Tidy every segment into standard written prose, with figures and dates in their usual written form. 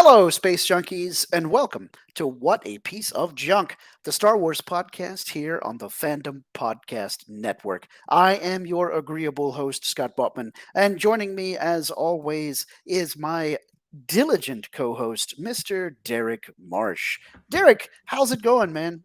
Hello, Space Junkies, and welcome to What a Piece of Junk, the Star Wars podcast here on the Fandom Podcast Network. I am your agreeable host, Scott Botman, and joining me, as always, is my diligent co host, Mr. Derrick Marsh. Derrick, how's it going, man?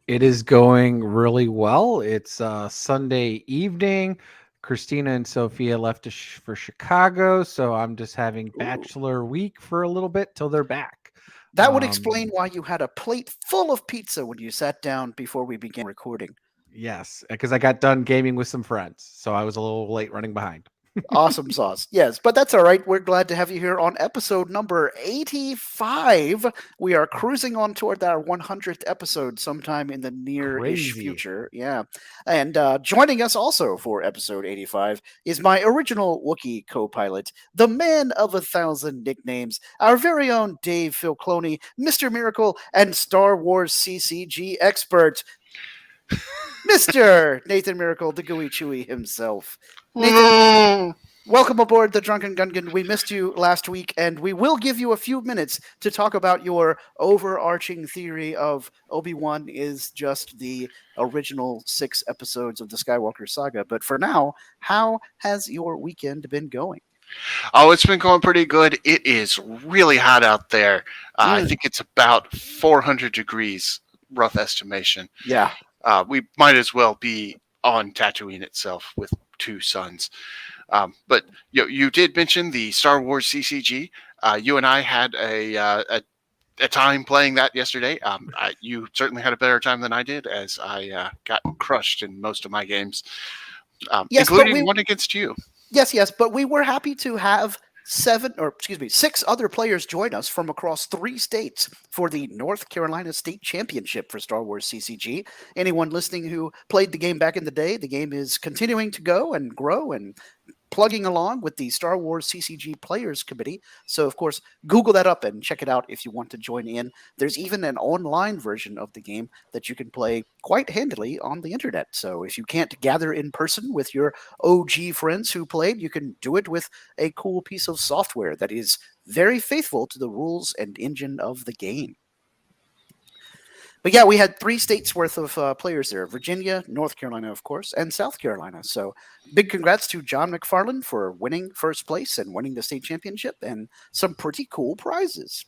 It is going really well. It's Sunday evening. Christina and Sophia left for Chicago, so I'm just having Ooh. bachelor week for a little bit till they're back. That would explain why you had a plate full of pizza when you sat down before we began recording. Yes, because I got done gaming with some friends, so I was a little late running behind. Awesome sauce. Yes, but that's all right. We're glad to have you here on episode number 85. We are cruising on toward our 100th episode sometime in the near-ish Crazy. future. Yeah. And joining us also for episode 85 is my original Wookiee co-pilot, the man of 1,000 nicknames, our very own Dave Filclone, Mr. Miracle, and Star Wars CCG expert, Mr. Nathan Miracle, the gooey chewy himself. Nathan, welcome aboard the Drunken Gungan. We missed you last week, and we will give you a few minutes to talk about your overarching theory of Obi-Wan is just the original 6 episodes of the Skywalker saga. But for now, how has your weekend been going? Oh, it's been going pretty good. It is really hot out there. I think it's about 400 degrees, rough estimation. Yeah. We might as well be on Tatooine itself with two suns. But you did mention the Star Wars CCG. You and I had a time playing that yesterday. You certainly had a better time than I did, as I got crushed in most of my games, Yes, including one against you. Yes, but we were happy to have 6 other players join us from across 3 states for the North Carolina State Championship for Star Wars CCG. Anyone listening who played the game back in the day, the game is continuing to go and grow and plugging along with the Star Wars CCG Players Committee. So, of course, Google that up and check it out if you want to join in. There's even an online version of the game that you can play quite handily on the internet. So, if you can't gather in person with your OG friends who played, you can do it with a cool piece of software that is very faithful to the rules and engine of the game. But yeah, we had 3 states worth of players there: Virginia, North Carolina, of course, and South Carolina. So big congrats to John McFarland for winning first place and winning the state championship and some pretty cool prizes.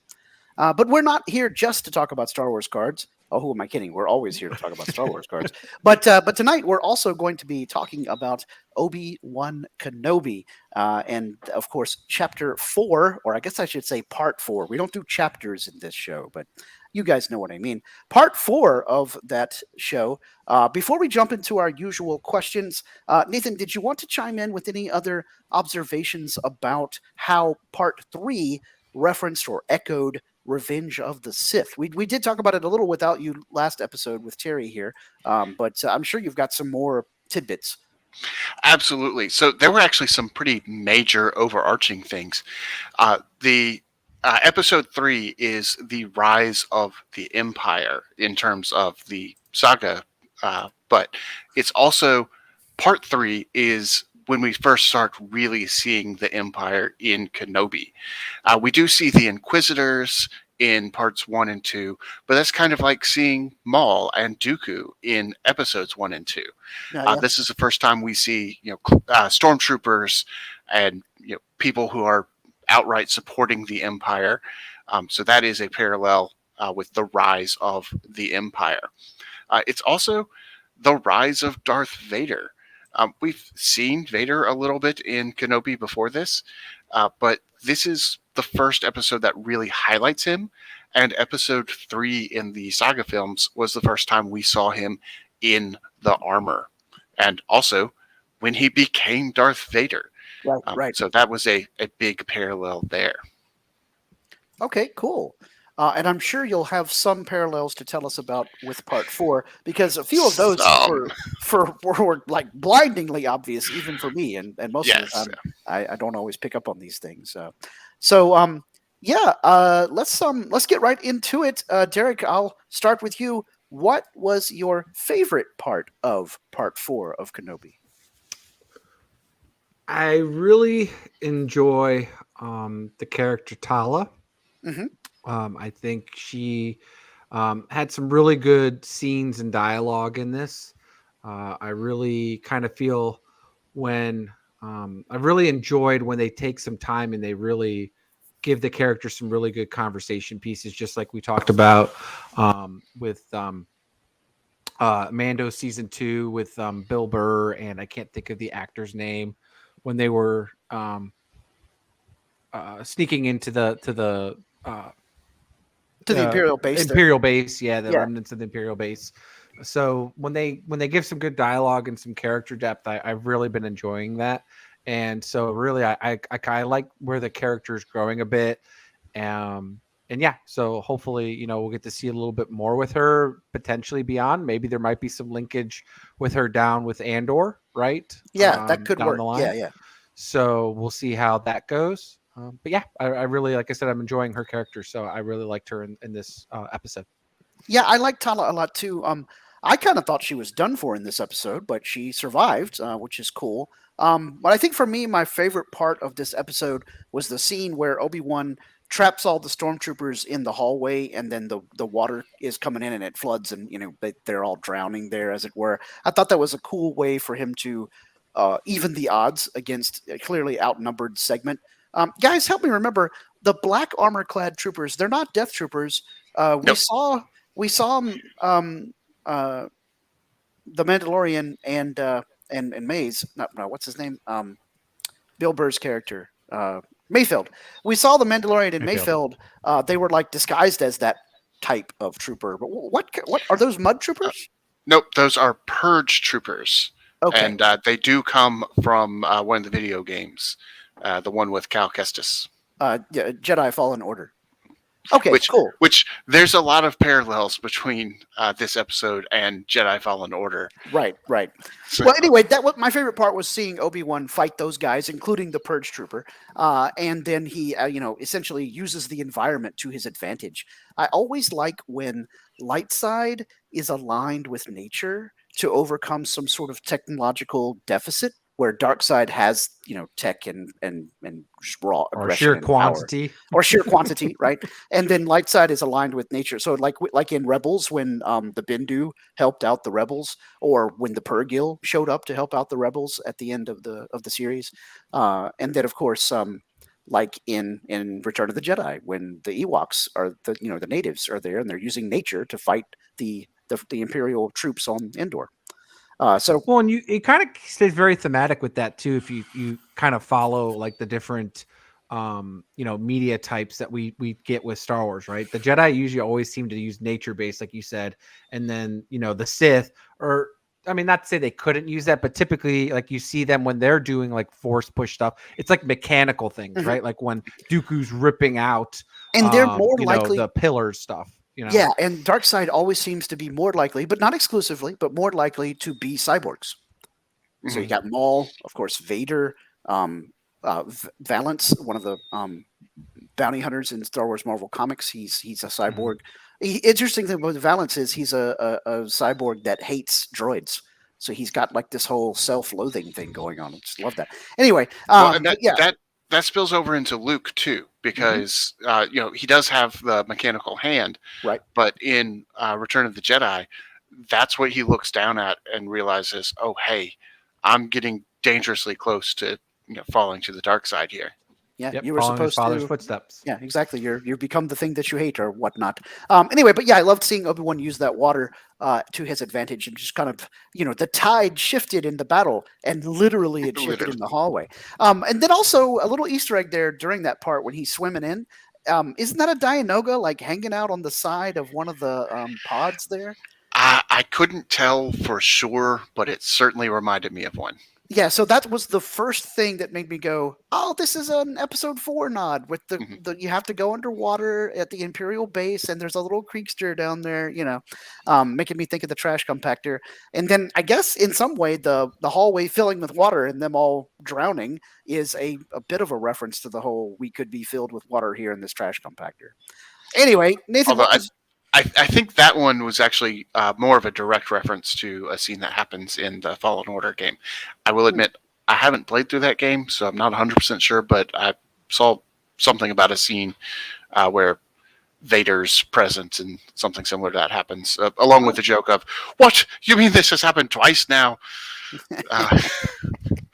But we're not here just to talk about Star Wars cards. Oh, who am I kidding? We're always here to talk about Star Wars cards. But tonight we're also going to be talking about Obi-Wan Kenobi, and of course Chapter 4, or I guess I should say Part 4. We don't do chapters in this show, but you guys know what I mean. Part 4 of that show. Before we jump into our usual questions, Nathan, did you want to chime in with any other observations about how Part 3 referenced or echoed Revenge of the Sith? We did talk about it a little without you last episode with Terry here, but I'm sure you've got some more tidbits. Absolutely. So there were actually some pretty major overarching things. The episode 3 is the rise of the Empire in terms of the saga, but it's also part 3 is when we first start really seeing the Empire in Kenobi. We do see the Inquisitors in parts 1 and 2, but that's kind of like seeing Maul and Dooku in episodes 1 and 2. Yeah. This is the first time we see stormtroopers and people who are outright supporting the Empire. So that is a parallel with the rise of the Empire. It's also the rise of Darth Vader. We've seen Vader a little bit in Kenobi before this, but this is the first episode that really highlights him. And episode 3 in the saga films was the first time we saw him in the armor. And also when he became Darth Vader. Right. So that was a big parallel there. Okay, cool. And I'm sure you'll have some parallels to tell us about with Part 4, because a few of those were like blindingly obvious, even for me, and most of the time I don't always pick up on these things. Let's get right into it. Derrick, I'll start with you. What was your favorite part of Part 4 of Kenobi? I really enjoy the character Tala. Mhm. I think she had some really good scenes and dialogue in this. I really kind of feel when I really enjoyed when they take some time and they really give the characters some really good conversation pieces, just like we talked about with Mando season 2 with Bill Burr, and I can't think of the actor's name when they were sneaking into To the the Imperial base there. Imperial base, yeah, the Yeah. remnants of the Imperial base. So when they give some good dialogue and some character depth, I've really been enjoying that. And so really, I like where the character is growing a bit. And yeah, so hopefully, we'll get to see a little bit more with her potentially beyond. Maybe there might be some linkage with her down with Andor, right? Yeah, that could Down work. the Yeah, line. yeah. So we'll see how that goes. But yeah, I really, like I said, I'm enjoying her character. So I really liked her in this episode. Yeah, I like Tala a lot too. I kind of thought she was done for in this episode, but she survived, which is cool. But I think for me, my favorite part of this episode was the scene where Obi-Wan traps all the stormtroopers in the hallway, and then the water is coming in and it floods, and they're all drowning there, as it were. I thought that was a cool way for him to even the odds against a clearly outnumbered segment. Guys, help me remember the black armor clad troopers. They're not death troopers. We Nope. saw uh, the Mandalorian and Maze. Not no, what's his name? Bill Burr's character, Mayfield. We saw the Mandalorian and Mayfield. They were like disguised as that type of trooper. But what are those mud troopers? Nope, those are purge troopers, Okay, and they do come from one of the video games, the one with Cal Kestis. yeah, Jedi Fallen Order. Okay, which cool. which there's a lot of parallels between this episode and Jedi Fallen Order. Right, right. So, Well, anyway, that what my favorite part was seeing Obi-Wan fight those guys, including the Purge Trooper, and then he, essentially uses the environment to his advantage. I always like when light side is aligned with nature to overcome some sort of technological deficit, where dark side has, tech and just raw Or aggression sheer and power quantity. or sheer quantity, right? And then light side is aligned with nature. So like in Rebels when the Bendu helped out the rebels, or when the Purgil showed up to help out the rebels at the end of the series, and then of course like in Return of the Jedi when the Ewoks are the natives are there and they're using nature to fight the Imperial troops on Endor. So Well, and it kind of stays very thematic with that too. If you kind of follow like the different media types that we get with Star Wars, right? The Jedi usually always seem to use nature based, like you said, and then the Sith, or I mean, not to say they couldn't use that, but typically, like you see them when they're doing like force push stuff, it's like mechanical things, Mhm. right? Like when Dooku's ripping out, and they're more likely. the pillars stuff. Yeah, and dark side always seems to be more likely, but not exclusively, but more likely to be cyborgs. So you mhm. got Maul, of course, Vader, Valance, one of the bounty hunters in Star Wars Marvel Comics. He's a cyborg. Interesting thing about Valance is he's a cyborg that hates droids. So he's got like this whole self-loathing thing going on. I just love that. Anyway, Well, and but yeah, that spills over into Luke too, mhm, because he does have the mechanical hand, right. but in Return of the Jedi, that's what he looks down at and realizes, oh hey, I'm getting dangerously close to falling to the dark side here. Yeah, Yep, you were following his supposed father's to. footsteps. Yeah, exactly. You become the thing that you hate or whatnot. Anyway, but yeah, I loved seeing Obi-Wan use that water to his advantage and just kind of, the tide shifted in the battle and literally it shifted in the Literally. hallway. And then also a little Easter egg there during that part when he's swimming in. Isn't that a Dianoga like hanging out on the side of one of the pods there? I couldn't tell for sure, but it certainly reminded me of one. Yeah, so that was the first thing that made me go, "Oh, this is an episode 4 nod with Mhm. the you have to go underwater at the Imperial base, and there's a little creekster down there, making me think of the trash compactor. And then I guess in some way the hallway filling with water and them all drowning is a bit of a reference to the whole we could be filled with water here in this trash compactor. Anyway, Nathan, Although what was I think that one was actually more of a direct reference to a scene that happens in the Fallen Order game. I will admit I haven't played through that game, so I'm not 100% sure, but I saw something about a scene where Vader's present and something similar to that happens, along with the joke of, "What? You mean this has happened twice now?"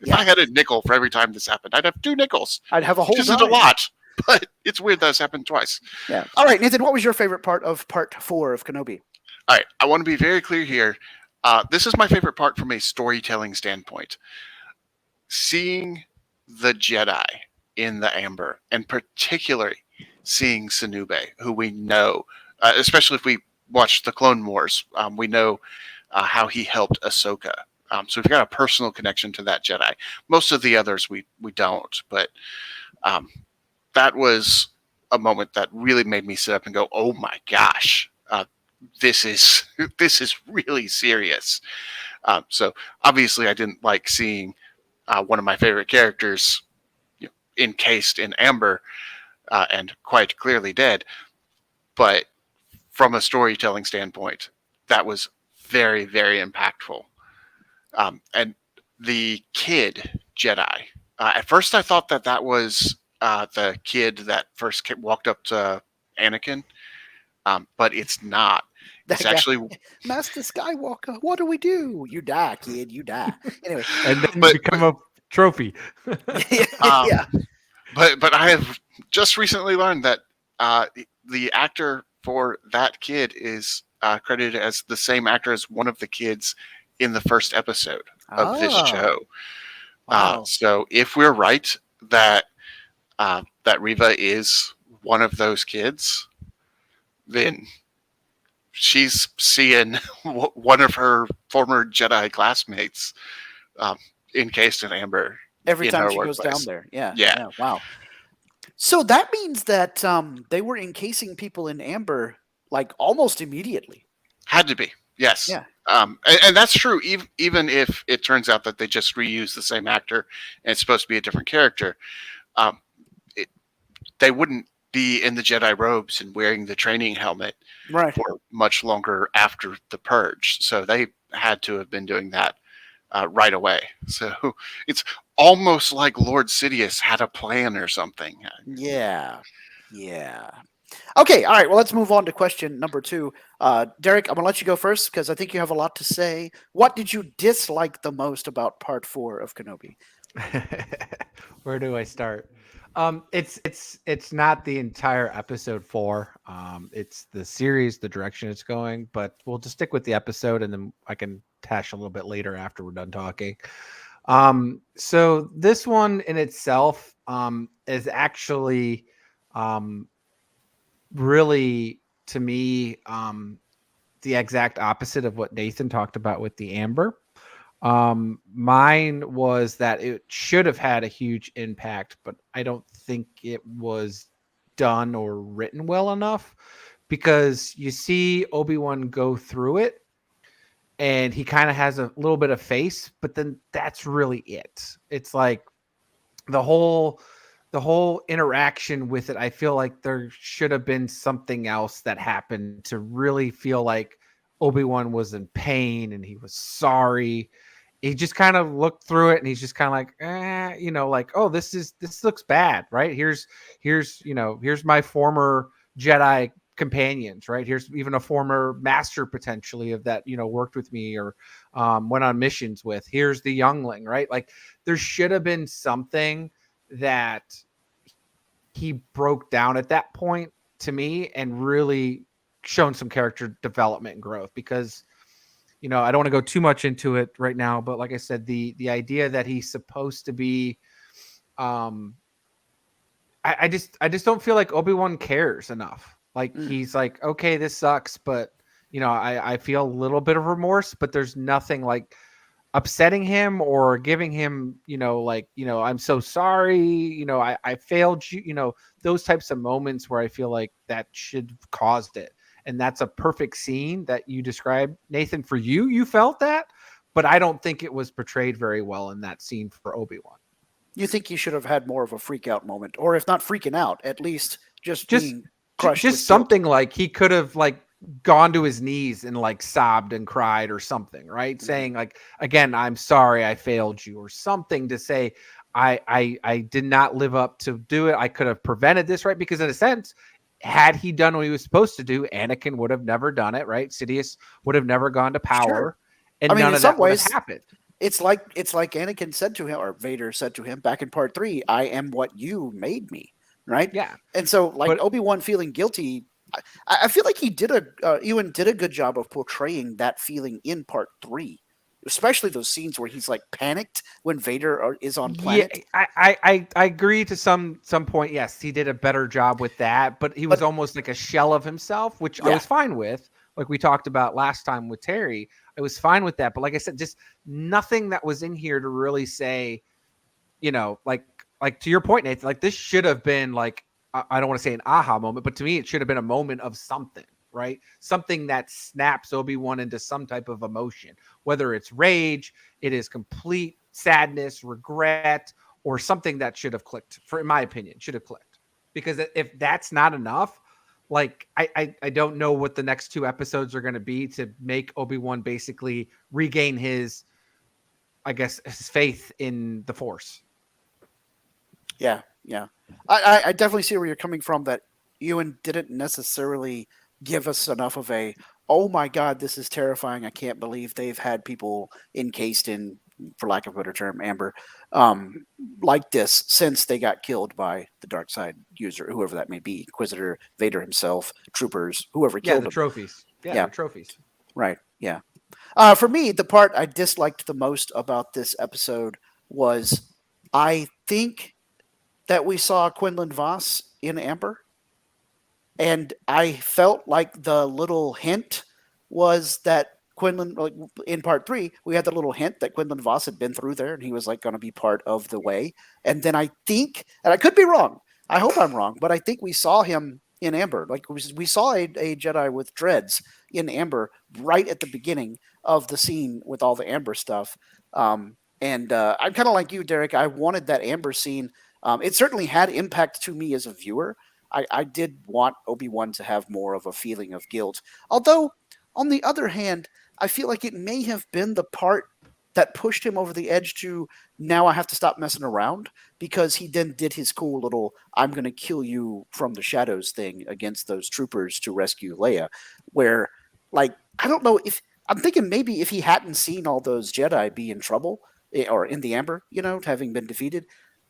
If I had a nickel for every time this happened, I'd have 2 nickels. I'd have a whole Which isn't dime. a lot, but it's weird that it's happened twice. Yeah. All right, Nathan, what was your favorite part of part 4 of Kenobi? All right, I want to be very clear here. This is my favorite part from a storytelling standpoint. Seeing the Jedi in the Amber, and particularly seeing Senube, who we know, especially if we watch the Clone Wars, we know how he helped Ahsoka. So we've got a personal connection to that Jedi. Most of the others we don't, but that was a moment that really made me sit up and go, "Oh my gosh, this is really serious." So obviously, I didn't like seeing one of my favorite characters encased in amber and quite clearly dead. But from a storytelling standpoint, that was very, very impactful. And the kid Jedi. At first, I thought that was the kid that first walked up to Anakin, but it's not. It's actually Master Skywalker. What do we do? You die, kid. You die. Anyway, and then become a trophy. yeah. But I have just recently learned that the actor for that kid is credited as the same actor as one of the kids in the first episode of this show. Wow. So if we're right that that Reva is one of those kids, then she's seeing one of her former Jedi classmates encased in amber every time she workplace. goes down there. Yeah. Yeah. Wow. So that means that they were encasing people in amber like almost immediately. Had to be. Yes. Yeah. And that's true. Even if it turns out that they just reuse the same actor and it's supposed to be a different character, they wouldn't be in the Jedi robes and wearing the training helmet for much longer after the purge. So they had to have been doing that right away. So it's almost like Lord Sidious had a plan or something. Yeah. Yeah. Okay. All right. Well, let's move on to question number 2. Derrick, I'm going to let you go first because I think you have a lot to say. What did you dislike the most about part 4 of Kenobi? Where do I start? It's not the entire episode 4. It's the series, the direction it's going, but we'll just stick with the episode and then I can tash a little bit later after we're done talking. So this one in itself is actually really, to me, the exact opposite of what Nathan talked about with the amber. Mine was that it should have had a huge impact, but I don't think it was done or written well enough, because you see Obi-Wan go through it and he kind of has a little bit of face, but then that's really it. It's like the whole interaction with it. I feel like there should have been something else that happened to really feel like Obi-Wan was in pain and he was sorry. He just kind of looked through it and he's just kind of like, like, oh, this looks bad, right? Here's my former Jedi companions, right? Here's even a former master potentially of that, worked with me or went on missions with. Here's the youngling, right? Like there should have been something that he broke down at that point to me and really shown some character development and growth, because I don't want to go too much into it right now, but like I said, the idea that he's supposed to be, I just don't feel like Obi-Wan cares enough. Like he's like, okay, this sucks, but I feel a little bit of remorse, but there's nothing like upsetting him or giving him, I'm so sorry, I failed you, those types of moments where I feel like that should have caused it. And that's a perfect scene that you described, Nathan. For you felt that, but I don't think it was portrayed very well in that scene for Obi-Wan. You think he should have had more of a freak out moment, or if not freaking out, at least being crushed. Just something like he could have like gone to his knees and like sobbed and cried or something, right? Mm-hmm. Saying like, again, I'm sorry I failed you, or something to say, I did not live up to do it. I could have prevented this, right? Because in a sense, had he done what he was supposed to do, Anakin would have never done it, right? Sidious would have never gone to power, Sure. and I mean, none in of some that would have ways, happened. it's like Anakin said to him, or Vader said to him back in part 3, I am what you made me, right? Yeah. And so, like, But Obi-Wan feeling guilty, I feel like Ewan did a good job of portraying that feeling in part 3, especially those scenes where he's like panicked when Vader is on yeah, planet. I agree to some point. Yes, he did a better job with that, but he was But almost like a shell of himself, which I yeah, was fine with. Like we talked about last time with Terry, I was fine with that. But like I said, just nothing that was in here to really say, like to your point, Nathan, like this should have been like, I don't want to say an aha moment, but to me, it should have been a moment of something, right? Something that snaps Obi-Wan into some type of emotion, whether it's rage, it is complete sadness, regret, or something that should have clicked, in my opinion, should have clicked. Because if that's not enough, like I don't know what the next 2 episodes are going to be to make Obi-Wan basically regain his, I guess, his faith in the Force. yeah. I definitely see where you're coming from. That Ewan didn't necessarily give us enough of a, oh my god, this is terrifying. I can't believe they've had people encased in, for lack of a better term, amber, like this since they got killed by the dark side user, whoever that may be, Inquisitor, Vader himself, troopers, whoever Yeah, killed the him. trophies. Yeah, Yeah. the trophies. Right. Yeah. For me, the part I disliked the most about this episode was, I think that we saw Quinlan Voss in Amber, and I felt like the little hint was that Quinlan, like in part 3, we had the little hint that Quinlan Voss had been through there and he was like going to be part of the way. And then I think, and I could be wrong, I hope I'm wrong, but I think we saw him in Amber. Like we saw a Jedi with dreads in Amber right at the beginning of the scene with all the Amber stuff. And I'm kind of like you, Derek. I wanted that Amber scene. It certainly had impact to me as a viewer. I did want Obi-Wan to have more of a feeling of guilt. Although, on the other hand, I feel like it may have been the part that pushed him over the edge to, now I have to stop messing around, because he then did his cool little I'm going to kill you from the shadows thing against those troopers to rescue Leia, where, like, I don't know if, I'm thinking maybe if he hadn't seen all those Jedi be in trouble, or in the Amber, having been defeated,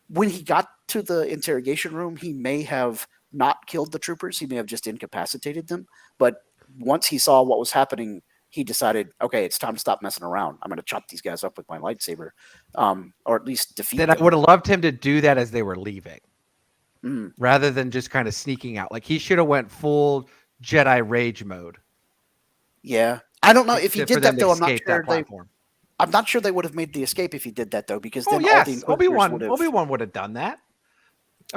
when he got to the interrogation room, he may have not killed the troopers. He may have just incapacitated them. But once he saw what was happening, he decided, okay, it's time to stop messing around. I'm going to chop these guys up with my lightsaber, or at least defeat Then them. I would have loved him to do that as they were leaving, Mm. rather than just kind of sneaking out. Like he should have went full Jedi rage mode. Yeah, I don't know if he for did them that to though. escape that platform. I'm not sure they would have made the escape if he did that though, because Oh then all the yes, Inquisitors would have. Obi-Wan would have done that.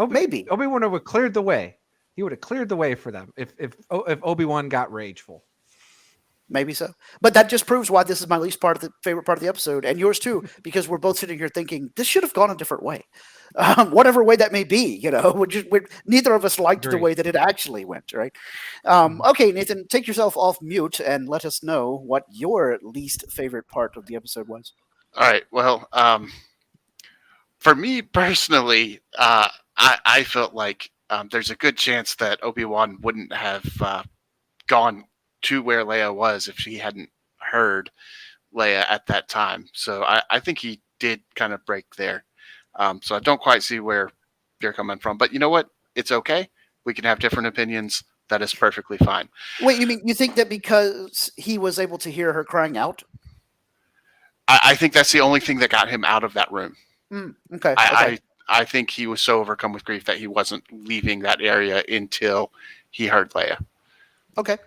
Maybe. Obi-Wan would have cleared the way. He would have cleared the way for them if Obi-Wan got rageful. Maybe so, but that just proves why this is my least favorite part of the episode, and yours too, because we're both sitting here thinking this should have gone a different way, whatever way that may be. Neither of us liked the Agreed. way that it actually went. Right? Okay, Nathan, take yourself off mute and let us know what your least favorite part of the episode was. All right. Well, for me personally, I felt like there's a good chance that Obi-Wan wouldn't have gone to where Leia was if he hadn't heard Leia at that time. So I think he did kind of break there. So I don't quite see where you're coming from. But you know what? It's okay. We can have different opinions. That is perfectly fine. Wait, you think that because he was able to hear her crying out? I think that's the only thing that got him out of that room. Okay. I think he was so overcome with grief that he wasn't leaving that area until he heard Leia. Okay.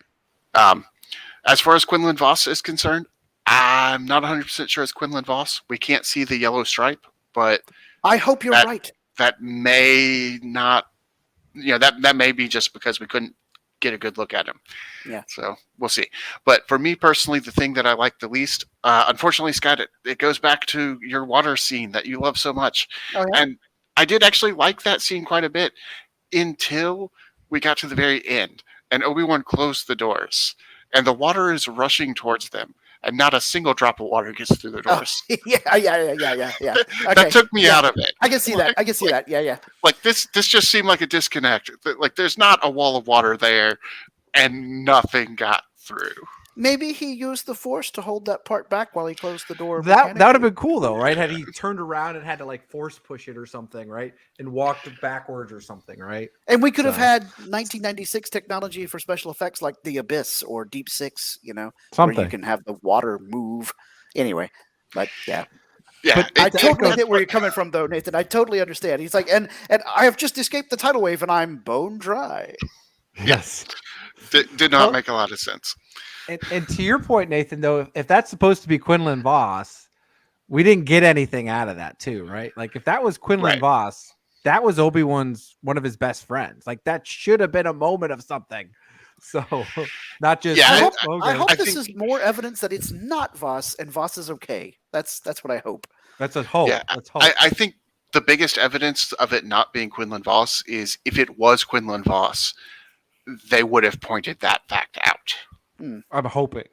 As far as Quinlan Voss is concerned, I'm not 100% sure it's Quinlan Voss. We can't see the yellow stripe, but I hope you're right. That may not, that may be just because we couldn't get a good look at him. Yeah. So we'll see. But for me personally, the thing that I like the least, unfortunately, Scott, it goes back to your water scene that you love so much. Oh, yeah? And I did actually like that scene quite a bit until we got to the very end and Obi-Wan closed the doors and the water is rushing towards them. and not a single drop of water gets through the Oh, doors. yeah. Okay. That took me Yeah. out of it. I can see that. I can see that. Yeah. Like this just seemed like a disconnect. Like there's not a wall of water there, and nothing got through. Maybe he used the force to hold that part back while he closed the door. That would have mechanically. been cool though, right? Had he turned around and had to like force push it or something, right? And walked backwards or something, right? And we could have So- had 1996 technology for special effects like the Abyss or Deep Six, where you Something. can have the water move. Anyway, but yeah. Yeah, But I it- totally it- get where you're coming from, though, Nathan. I totally understand. He's like, and I have just escaped the tidal wave, and I'm bone dry. Yes. did not make a lot of sense. And to your point, Nathan, though, if that's supposed to be Quinlan Voss, we didn't get anything out of that too, right? Like if that was Quinlan Right. Voss, that was Obi-Wan's one of his best friends. Like that should have been a moment of something. So not just Yeah, I hope I this think- is more evidence that it's not Voss, and Voss is okay. That's what I hope. that's a hope. Yeah, That's hope. I think the biggest evidence of it not being Quinlan Voss is if it was Quinlan Voss, they would have pointed that fact out. I'm hoping.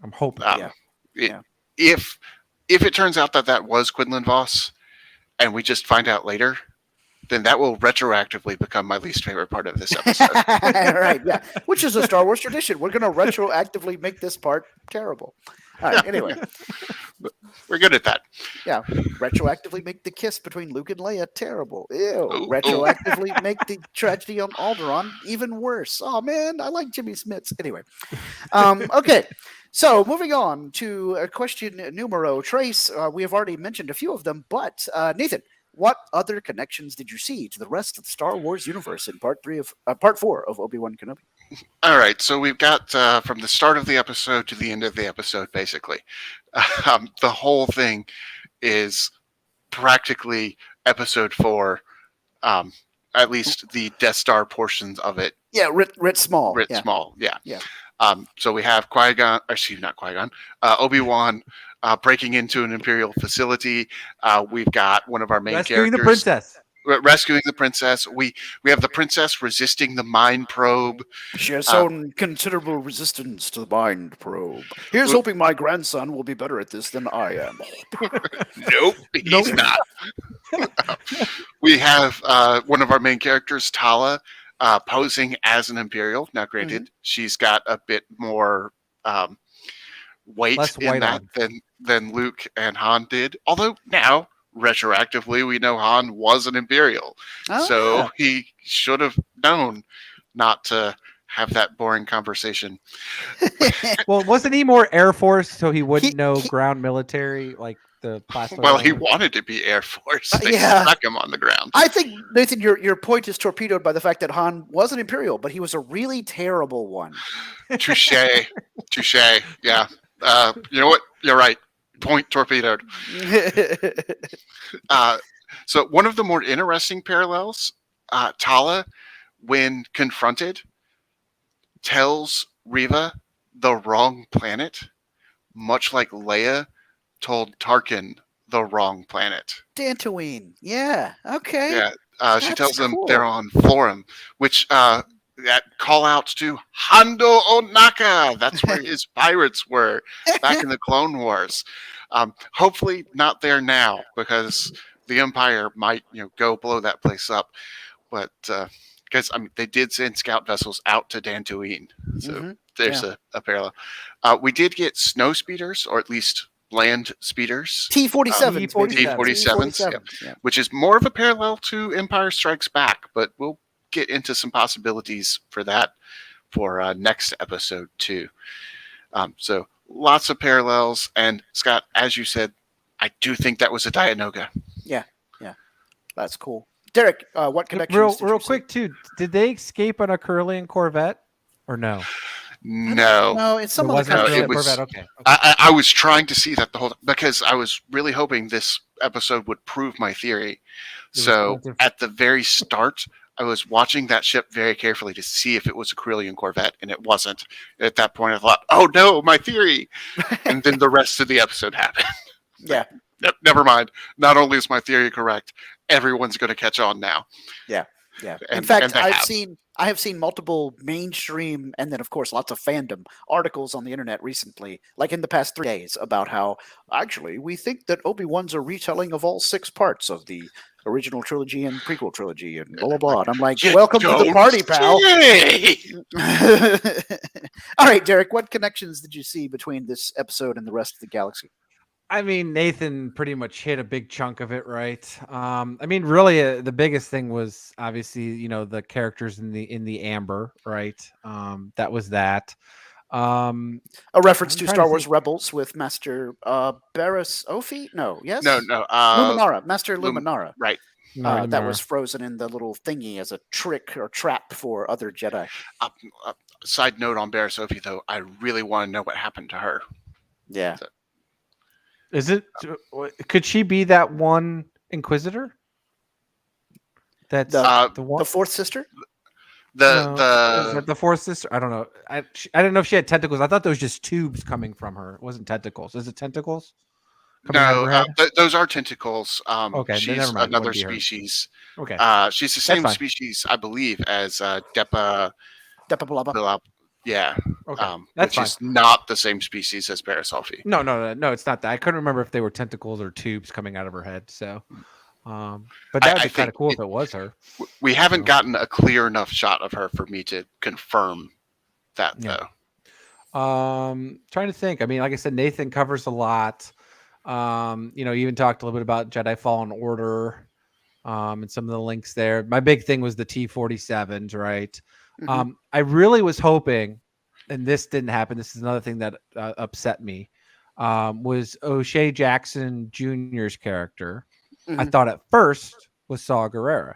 Um, Yeah. If it turns out that was Quinlan Voss, and we just find out later, then that will retroactively become my least favorite part of this episode. Right, yeah. Which is a Star Wars tradition. We're going to retroactively make this part terrible. All right, anyway. We're good at that. Yeah, retroactively make the kiss between Luke and Leia terrible. Ew. Ooh. Retroactively make the tragedy on Alderaan even worse. Oh man, I like Jimmy Smits. Anyway, okay. So moving on to question numero trace. We have already mentioned a few of them, but Nathan, what other connections did you see to the rest of the Star Wars universe in part 4 of Obi-Wan Kenobi? All right, so we've got from the start of the episode to the end of the episode, basically. The whole thing is practically episode 4, at least the Death Star portions of it. Yeah, writ small. Writ Yeah. small, yeah. Yeah. So we have not Qui-Gon, Obi-Wan breaking into an Imperial facility. We've got one of our main Rescuing the characters princess. rescuing the princess. We have the princess resisting the mind probe. She has shown considerable resistance to the mind probe. Here's hoping my grandson will be better at this than I am. Nope, he's not. We have one of our main characters, Tala, posing as an Imperial. Now, granted, she's got a bit more weight Less in white that than Luke and Han did. Although now, retroactively, we know Han was an Imperial. Oh, So yeah. he should have known not to have that boring conversation. Well, wasn't he more Air Force, so he wouldn't He- know he- ground military like the plasma? Well, he wanted to be Air Force. They yeah. stuck him on the ground. I think, Nathan, your point is torpedoed by the fact that Han was an Imperial, but he was a really terrible one. Touche. Yeah. You know what? You're right. Point torpedoed. So one of the more interesting parallels, Tala, when confronted, tells Reva the wrong planet, much like Leia told Tarkin the wrong planet. Dantooine. Yeah. Okay. Yeah, she That's tells them cool. they're on Florum, which that call outs to Hondo Onaka. That's where his pirates were back in the Clone Wars. Hopefully not there now, because the Empire might go blow that place up. But because they did send scout vessels out to Dantooine, so Mhm. there's a parallel. We did get snow speeders, or at least land speeders, T-47. T-47s, Yeah. which is more of a parallel to Empire Strikes Back, but we'll get into some possibilities for that for next episode too. So lots of parallels, and Scott, as you said, I do think that was a Dianoga. That's cool. Derrick, what connections? did Real you see? quick too. Did they escape on a Curlian Corvette or no? No, No, it's some It other wasn't kind a of it ship. Curlian was- Corvette. Okay. I was trying to see that the whole time, because I was really hoping this episode would prove my theory. was So different. at the very start, I was watching that ship very carefully to see if it was a Corellian Corvette, and it wasn't. At that point, I thought, "Oh no, my theory!" And then the rest of the episode happened. Yeah. Never mind. Not only is my theory correct, everyone's going to catch on now. Yeah. In fact, they have. I have seen multiple mainstream and then of course lots of fandom articles on the internet recently, like in the past 3 days, about how actually we think that Obi-Wan's a retelling of all 6 parts of the original trilogy and prequel trilogy and blah blah blah. And I'm like, You welcome to the don't party, pal. say! All right, Derek, what connections did you see between this episode and the rest of the galaxy? I mean, Nathan pretty much hit a big chunk of it, right? I mean, really, the biggest thing was obviously, the characters in the Amber, right? That was that. A reference I'm to trying Star to Wars think. Rebels with Master Barriss Ophi? No, yes? No. Luminara, Master Luminara. Right. That was frozen in the little thingy as a trick or trap for other Jedi. Uh, uh, Side note on Barriss Ophi, though, I really want to know what happened to her. Yeah. Is it? Could she be that one Inquisitor? That's the one. The fourth sister? Is that the fourth sister? I don't know. I didn't know if she had tentacles. I thought there was just tubes coming from her. It wasn't tentacles. Is it tentacles coming out of her head? Those are tentacles. Okay, then She's never mind. It another wouldn't be her. species. Okay, She's the That's same fine. species, I believe, as Depa Depa-Blaba. Bilab. Yeah. Okay, that's which fine. is not the same species as Barriss Ophi. No, it's not that. I couldn't remember if they were tentacles or tubes coming out of her head. So, but that would be kind of cool if it was her. We haven't gotten a clear enough shot of her for me to confirm that, though. Trying to think. I mean, like I said, Nathan covers a lot. Even talked a little bit about Jedi Fallen Order, and some of the links there. My big thing was the T-47s, right? Mhm. I really was hoping, and this didn't happen. This is another thing that upset me. Was O'Shea Jackson Jr.'s character. I Mhm. thought at first was Saw Gerrera,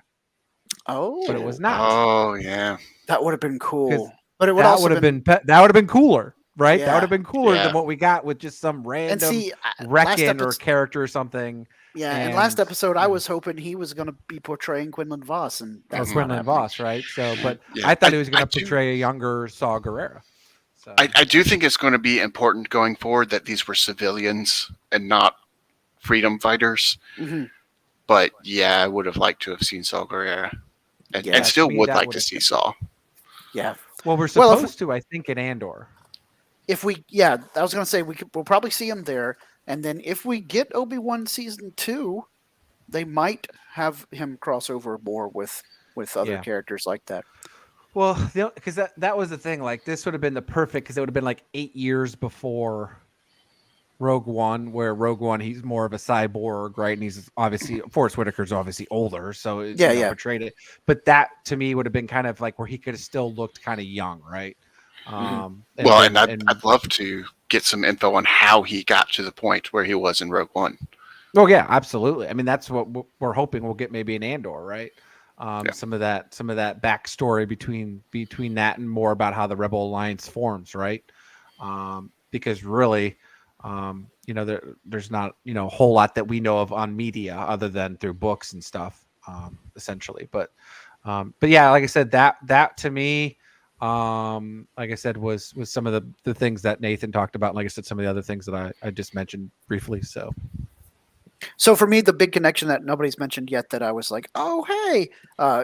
Oh. but it was not. Oh, yeah. That would have been cool. 'Cause But it would that also would have been that would have been cooler, right? That Yeah. would have been cooler Yeah. than what we got with just some And random see, last Reckin or episode, character or something. and last episode, I yeah. was hoping he was going to be portraying Quinlan Voss, and Or that's not Quinlan happening. Voss, right? So, but Yeah, I thought he was going I to do- portray a younger Saw Gerrera. So, I do think it's going to be important going forward that these were civilians and not freedom fighters. Mhm. But yeah, I would have liked to have seen Saw Gerrera. And, Yeah, and still to me, would that like would to have see been- Saw. Yeah. well, we're Well, if- supposed to, I think, in Andor. I was going to say we'll probably see him there, and then if we get Obi-Wan season 2, they might have him cross over more with other Yeah. characters like that. Well, because that was the thing. Like, this would have been the perfect, because it would have been like 8 years before Rogue One, where Rogue One, he's more of a cyborg, right? And he's obviously, Forrest Whitaker's obviously older, so it, portrayed it. But that to me would have been kind of like where he could have still looked kind of young, right? I'd love to get some info on how he got to the point where he was in Rogue One. Oh yeah, absolutely. I mean, that's what we're hoping we'll get, maybe in Andor, right? Some of that backstory between that and more about how the Rebel Alliance forms, right? Because really, there's not a whole lot that we know of on media other than through books and stuff, essentially. But yeah, like I said, that to me, like I said, was some of the things that Nathan talked about. And like I said, some of the other things that I just mentioned briefly. So for me, the big connection that nobody's mentioned yet that I was like, oh, hey,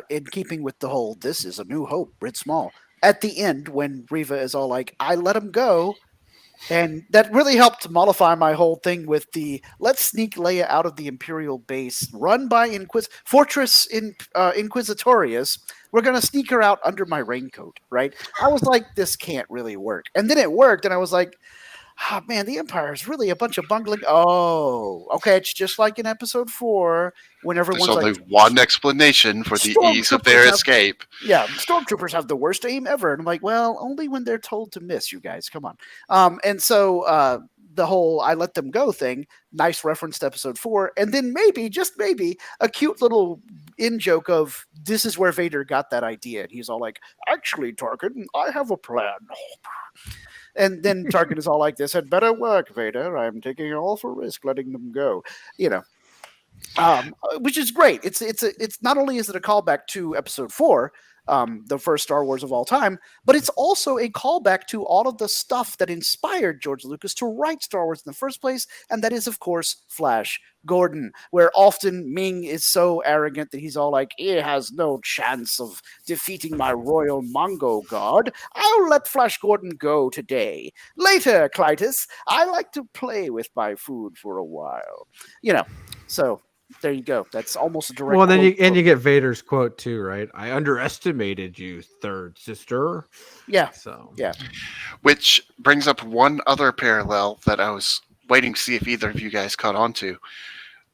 in keeping with the whole, this is a new hope, Brit Small, at the end when Reva is all like, I let him go. And that really helped mollify my whole thing with the, let's sneak Leia out of the Imperial base run by Fortress Inquisitorius. We're going to sneak her out under my raincoat, right? I was like, this can't really work. And then it worked. And I was like, oh, man, the Empire is really a bunch of bungling. Oh, okay. It's just like in episode 4 when everyone's There's only like, one explanation for the ease of their escape. Yeah, Stormtroopers have the worst aim ever. And I'm like, well, only when they're told to miss, you guys. Come on. And so the whole I let them go thing, nice reference to episode 4. And then maybe, just maybe, a cute little in joke of this is where Vader got that idea. And he's all like, actually, Tarkin, I have a plan. And then Tarkin is all like, this had better work, Vader. I'm taking it all for risk, letting them go. Which is great. It's not only is it a callback to episode 4, the first Star Wars of all time, but it's also a callback to all of the stuff that inspired George Lucas to write Star Wars in the first place, and that is, of course, Flash Gordon, where often Ming is so arrogant that he's all like, he has no chance of defeating my royal Mongo god. I'll let Flash Gordon go today. Later, Clytus, I like to play with my food for a while. So there you go. That's almost a direct Well, then quote you get Vader's quote too, right? I underestimated you, third sister. Yeah. So Yeah. Which brings up one other parallel that I was waiting to see if either of you guys caught on to.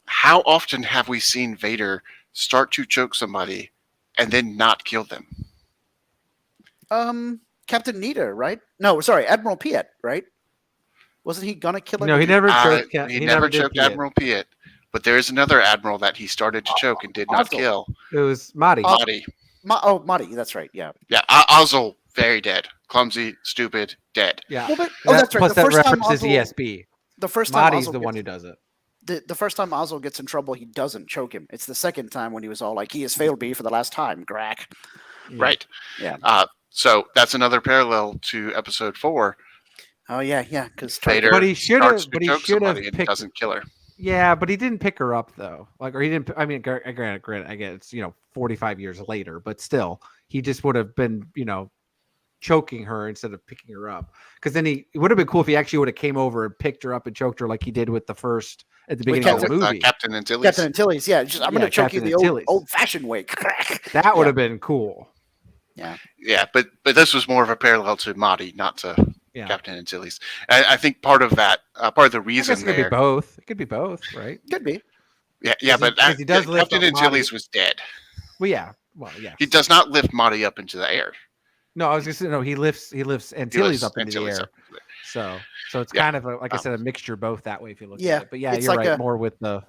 How often have we seen Vader start to choke somebody and then not kill them? Captain Nita, right? No, sorry, Admiral Piet, right? Wasn't he gonna kill him? no, he never choked. He never never did choked Piet. Admiral Piet, but there is another admiral that he started to choke and did not Ozzel. kill. It was Mahdi. Mahdi. Mahdi, that's right. Yeah. Yeah, Ozzel, very dead. Clumsy, stupid, dead. Yeah. Well, but, That- that's right. Plus, The that first time references Ozzel, ESB. the first time Mahdi's Ozzel the one who gets, does it. the first time Ozzel gets in trouble, he doesn't choke him. It's the second time when he was all like, "He has failed me for the last time." Grack. Yeah. Right. Yeah. So that's another parallel to Episode 4. Oh yeah, yeah. Because Vader But he should starts have. to But he choke should have somebody and picked. doesn't kill her. Yeah, but he didn't pick her up though. Or he didn't. I mean, granted, I get it's 45 years later, but still, he just would have been choking her instead of picking her up. Because then it would have been cool if he actually would have came over and picked her up and choked her like he did with the first at the beginning of the With, movie. Captain Antilles. Captain Antilles, yeah. I'm going to choke you Captain the Antilles. old-fashioned way. That would have been cool. Yeah, but this was more of a parallel to Mahdi, not to Captain Antilles. I think part of that, part of the I reason guess it could be both. It could be both, right? Could be. Yeah, but he does lift Captain up Antilles Mahdi. was dead. Well, yeah. He does not lift Mahdi up into the air. No, I was just he lifts Antilles up into the air. up. So it's kind of like I said, a mixture both that way if you look at it. But yeah, it's you're like right. More with the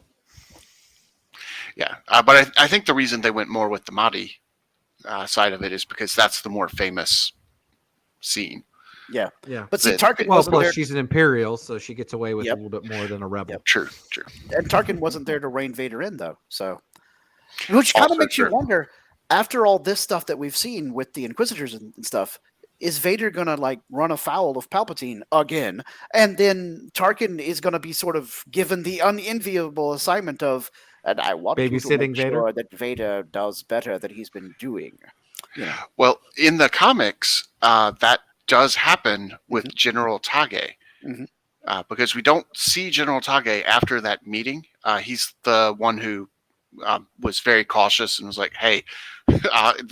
but I think the reason they went more with the Mahdi side of it is because that's the more famous scene. Yeah. But see, Tarkin well, wasn't plus there. she's an Imperial, so she gets away with a little bit more than a rebel. Yep. True. And Tarkin wasn't there to rein Vader in, though. So, which kind of Also makes you true. wonder, after all this stuff that we've seen with the Inquisitors and stuff, is Vader gonna like run afoul of Palpatine again? And then Tarkin is gonna be sort of given the unenviable assignment of, and I want you to Babysitting make Vader? sure that Vader does better than he's been doing. Well, in the comics, that does happen with General Tage. Mhm. Because we don't see General Tage after that meeting. He's the one who was very cautious and was like, hey,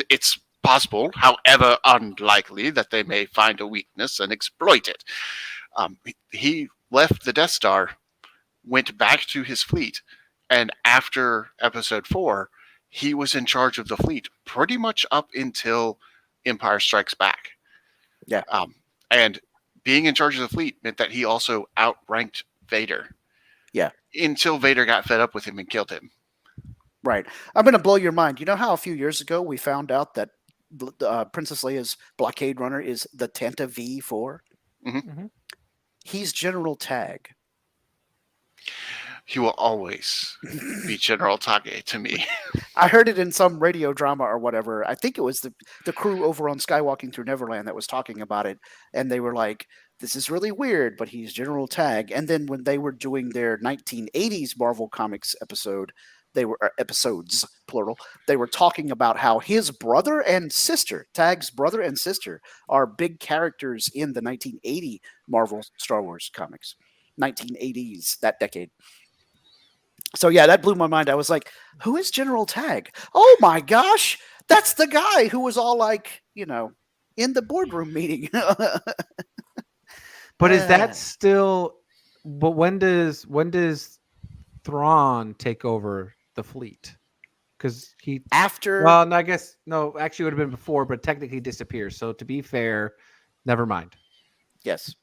it's possible, however unlikely, that they may find a weakness and exploit it. He left the Death Star, went back to his fleet, and after Episode 4, he was in charge of the fleet pretty much up until Empire Strikes Back. Yeah. And being in charge of the fleet meant that he also outranked Vader. Yeah. Until Vader got fed up with him and killed him. Right. I'm going to blow your mind. You know how a few years ago we found out that Princess Leia's blockade runner is the Tanta V4? Mhm. He's General Tag. He will always be General Tage to me. I heard it in some radio drama or whatever. I think it was the crew over on Skywalking Through Neverland that was talking about it. And they were like, this is really weird, but he's General Tag. And then when they were doing their 1980s Marvel Comics episode, episodes, plural, they were talking about how his brother and sister, Tag's brother and sister, are big characters in the 1980 Marvel Star Wars comics. 1980s, that decade. So yeah, that blew my mind. I was like, who is General Tag? Oh my gosh, that's the guy who was all like, in the boardroom meeting. But is that still? But when does Thrawn take over the fleet? Because he after? Well, no, I guess no. Actually, it would have been before, but technically disappears. So to be fair, never mind. Yes.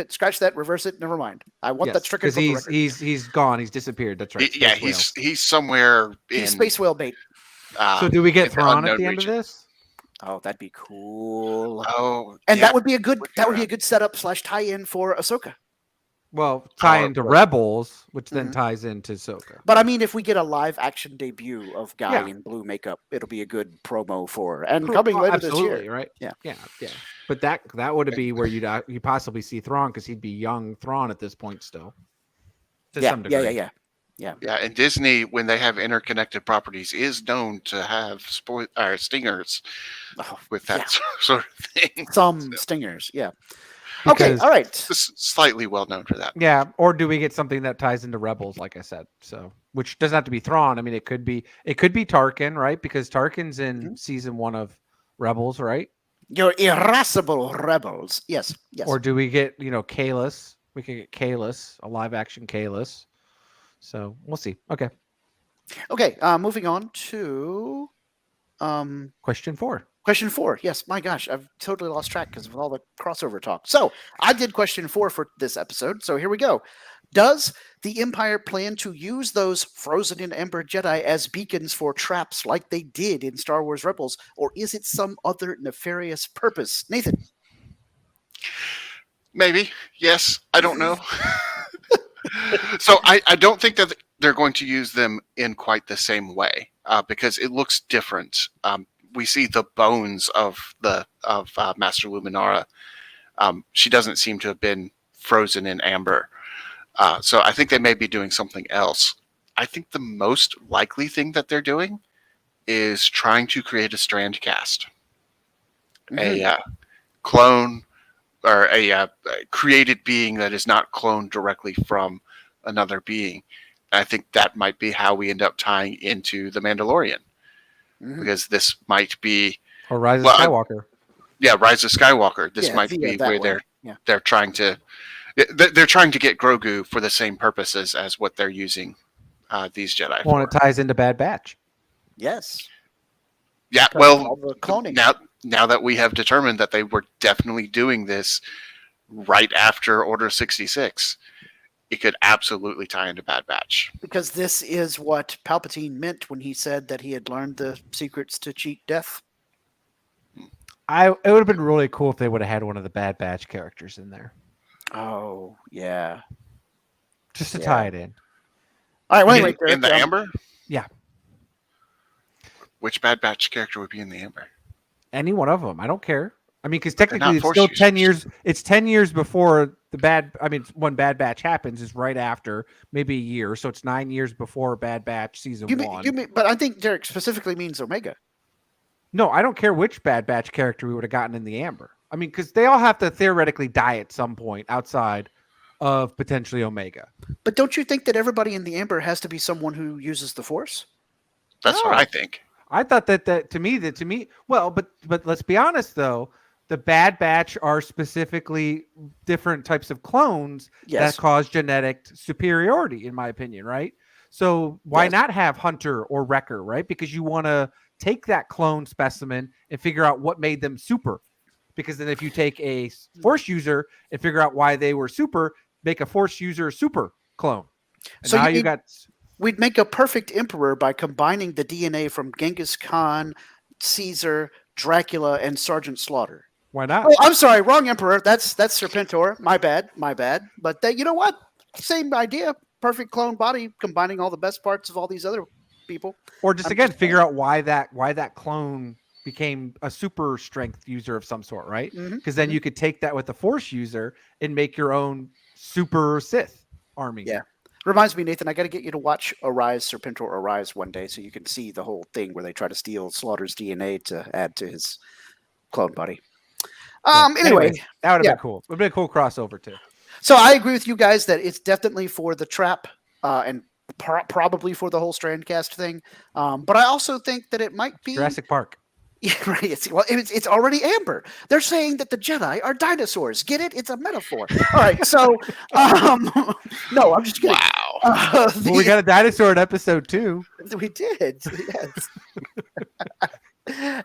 Scratch that, reverse it. Never mind. I want that stricken from the record. He's gone. He's disappeared. That's right. He's somewhere in He's space whale bait. So do we get in Thrawn at unknown the end region. of this? Oh, that'd be cool. Oh, And yeah. that would be a good setup / tie-in for Ahsoka. Well, tie into Rebels, which then Mhm. ties into Ahsoka. But I mean, if we get a live action debut of Guy Yeah. in blue makeup, it'll be a good promo for, and coming later Absolutely, this year. right? Yeah. Yeah. But that would be where you possibly see Thrawn, because he'd be young Thrawn at this point still, to some degree. Yeah. Yeah, and Disney, when they have interconnected properties, is known to have stingers with that sort of thing. Some stingers, yeah. Because, okay, all right. Slightly well known for that. Yeah, or do we get something that ties into Rebels, like I said? So, which doesn't have to be Thrawn. I mean, it could be Tarkin, right? Because Tarkin's in season 1 of Rebels, right? Your irascible rebels. Yes. Or do we get, Kahless? We could get Kahless, a live action Kahless. So we'll see. Okay. Moving on to question 4. Question 4. Yes, my gosh, I've totally lost track because of all the crossover talk. So I did question 4 for this episode. So here we go. Does the Empire plan to use those frozen in ember Jedi as beacons for traps like they did in Star Wars Rebels, or is it some other nefarious purpose? Nathan? Maybe. Yes. I don't know. So I don't think that they're going to use them in quite the same way because it looks different. We see the bones of Master Luminara. She doesn't seem to have been frozen in amber. So I think they may be doing something else. I think the most likely thing that they're doing is trying to create a strand cast. A clone or a created being that is not cloned directly from another being. I think that might be how we end up tying into The Mandalorian. Because this might be... Or Rise of Skywalker. Rise of Skywalker. This might be where they're trying to... They're trying to get Grogu for the same purposes as what they're using these Jedi for. Well, it ties into Bad Batch. Yes. Yeah, well, cloning. Now that we have determined that they were definitely doing this right after Order 66, it could absolutely tie into Bad Batch. Because this is what Palpatine meant when he said that he had learned the secrets to cheat death. It would have been really cool if they would have had one of the Bad Batch characters in there. Oh, yeah. Just to tie it in. All right, in the Amber? Yeah. Which Bad Batch character would be in the Amber? Any one of them. I don't care. I mean, because technically it's still 10 years. It's 10 years before when Bad Batch happens is right after, maybe a year. So it's 9 years before Bad Batch season 1. But I think Derrick specifically means Omega. No, I don't care which Bad Batch character we would have gotten in the Amber. I mean, because they all have to theoretically die at some point outside of potentially Omega. But don't you think that everybody in the Amber has to be someone who uses the Force? That's what I think. I thought that to me, well, but let's be honest though, the Bad Batch are specifically different types of clones that cause genetic superiority, in my opinion, right? So why not have Hunter or Wrecker, right? Because you want to take that clone specimen and figure out what made them super. Because then if you take a Force user and figure out why they were super, make a Force user super clone. And so now we'd make a perfect Emperor by combining the DNA from Genghis Khan, Caesar, Dracula, and Sergeant Slaughter. Why not? Oh, I'm sorry, wrong Emperor. That's Serpentor. My bad. But you know what? Same idea. Perfect clone body, combining all the best parts of all these other people. Or figure out why that clone became a super strength user of some sort, right? Because then you could take that with the Force user and make your own super Sith army. Yeah. Reminds me, Nathan, I got to get you to watch Serpentor Arise one day so you can see the whole thing where they try to steal Slaughter's DNA to add to his clone body. Anyway, that would have been cool. It would have been a cool crossover too. So I agree with you guys that it's definitely for the trap and probably for the whole Strandcast thing. But I also think that it might be Jurassic Park. Yeah, right. It's already Amber. They're saying that the Jedi are dinosaurs. Get it? It's a metaphor. All right. So, no, I'm just kidding. Wow. We got a dinosaur in episode 2. We did. Yes.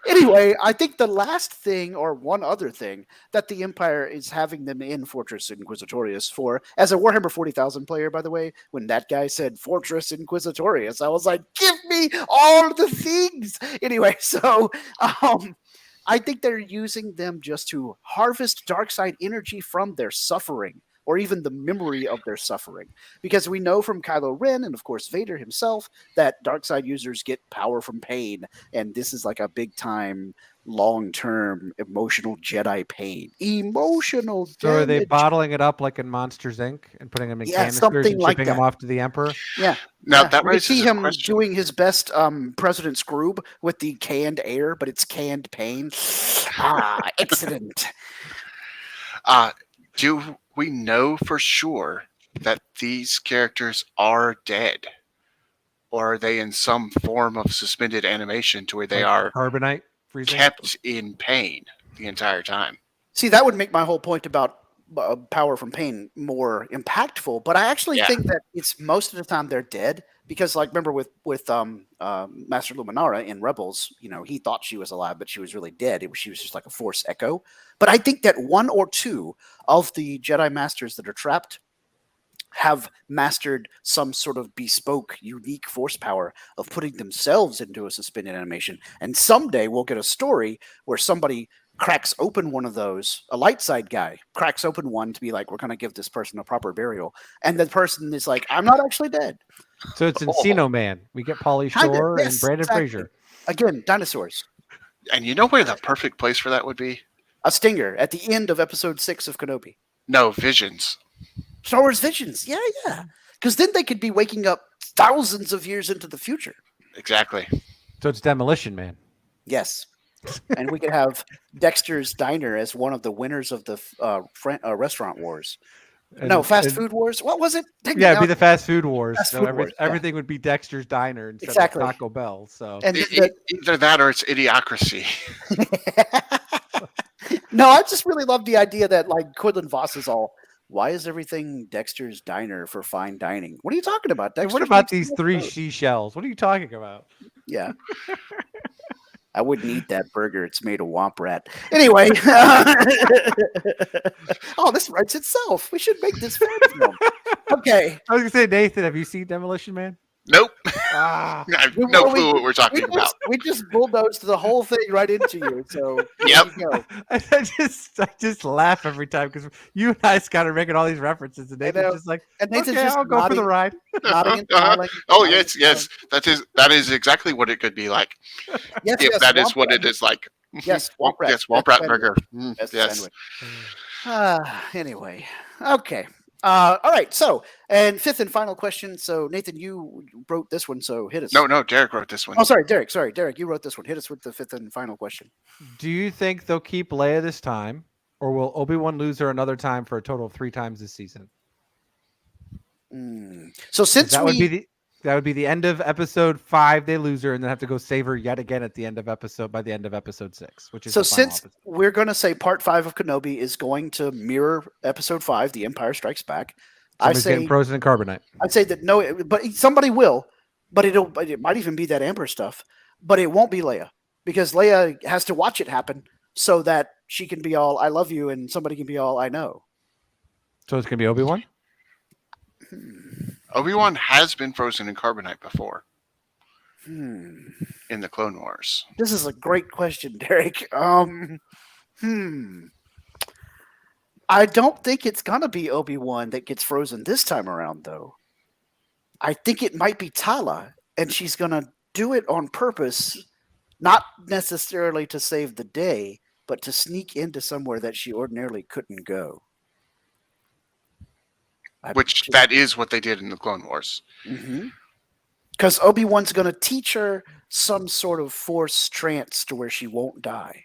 Anyway, I think the last thing, or one other thing, that the Empire is having them in Fortress Inquisitorius for, as a Warhammer 40,000 player, by the way, when that guy said Fortress Inquisitorius, I was like, give me all the things. Anyway, so I think they're using them just to harvest dark side energy from their suffering or even the memory of their suffering. Because we know from Kylo Ren and, of course, Vader himself that dark side users get power from pain. And this is like a big time, long term emotional Jedi pain. Emotional So are they damage. bottling it up like in Monsters Inc. and putting them in Yeah, canisters something and like shipping them that. off to the Emperor? Yeah. Now yeah. that We raises see a him question. doing his best President Scroob with the canned air, but it's canned pain. Excellent. Do we know for sure that these characters are dead? Or are they in some form of suspended animation to where they Like are carbonite freezing? kept in pain the entire time? See, that would make my whole point about power from pain more impactful. But I actually Yeah. think that it's most of the time they're dead because, like, remember with Master Luminara in Rebels, he thought she was alive, but she was really dead. She was just like a Force echo. But I think that one or two of the Jedi Masters that are trapped have mastered some sort of bespoke, unique force power of putting themselves into a suspended animation. And someday we'll get a story where somebody cracks open one of those, a light side guy cracks open one to be like, we're going to give this person a proper burial. And the person is like, I'm not actually dead. So it's Encino Man. We get Pauly Kinda, Shore and yes, Brandon exactly. Fraser. Again, dinosaurs. And you know where the perfect place for that would be? A stinger at the end of episode 6 of Kenobi. No, Visions. Star Wars Visions. Yeah. Because then they could be waking up thousands of years into the future. Exactly. So it's Demolition Man. Yes. And we could have Dexter's Diner as one of the winners of the restaurant wars. Fast food wars. What was it? Yeah, it'd be the fast food wars. Fast So food wars, yeah. everything would be Dexter's Diner instead Exactly. of Taco Bell. So And Either that or it's Idiocracy. no, I just really love the idea that like Quinlan Voss is all, why is everything Dexter's Diner for fine dining? What are you talking about, Hey, Dexter? what about these 3 seashells? What are you talking about? Yeah. I wouldn't eat that burger. It's made of womp rat. Anyway. Oh, this writes itself. We should make this film. Okay. I was gonna say, Nathan, have you seen Demolition Man? Nope. Ah, I have no clue what we're We talking about. we just bulldozed the whole thing right into you. So Yep. there you go. I just laugh every time because you and I, Scott, are making all these references, and Nathan's know. just like, And Nathan's okay, just I'll go for the nodding, ride. nodding and smiling. Oh nodding yes, and yes. That is exactly what it could be like. smiling. Yes, If yes, that is womp what rat. it is like. Yes, womp rat. Yes, Womp That's Rat the Burger. That's the Yes. sandwich. Anyway. Okay. All right. So, and fifth and final question. So, Nathan, you wrote this one. So, hit us. No, Derrick wrote this one. Oh, sorry, Derrick. Derrick, you wrote this one. Hit us with the fifth and final question. Do you think they'll keep Leia this time, or will Obi-Wan lose her another time for a total of 3 times this season? So, since That would be the end of episode 5. They lose her and then have to go save her yet again by the end of episode 6, which is so the final since episode. we're going to say part 5 of Kenobi is going to mirror episode 5, The Empire Strikes Back. Somebody's getting frozen in carbonite. I'd say that no, but somebody will, but it might even be that Amber stuff, but it won't be Leia because Leia has to watch it happen so that she can be all "I love you" and somebody can be all "I know." So it's gonna be Obi-Wan. Obi-Wan has been frozen in carbonite before Hmm. in the Clone Wars. This is a great question, Derrick. I don't think it's gonna be Obi-Wan that gets frozen this time around, though. I think it might be Tala, and she's gonna do it on purpose, not necessarily to save the day, but to sneak into somewhere that she ordinarily couldn't go. Which that is what they did in the Clone Wars. Because Obi-Wan's gonna teach her some sort of force trance to where she won't die.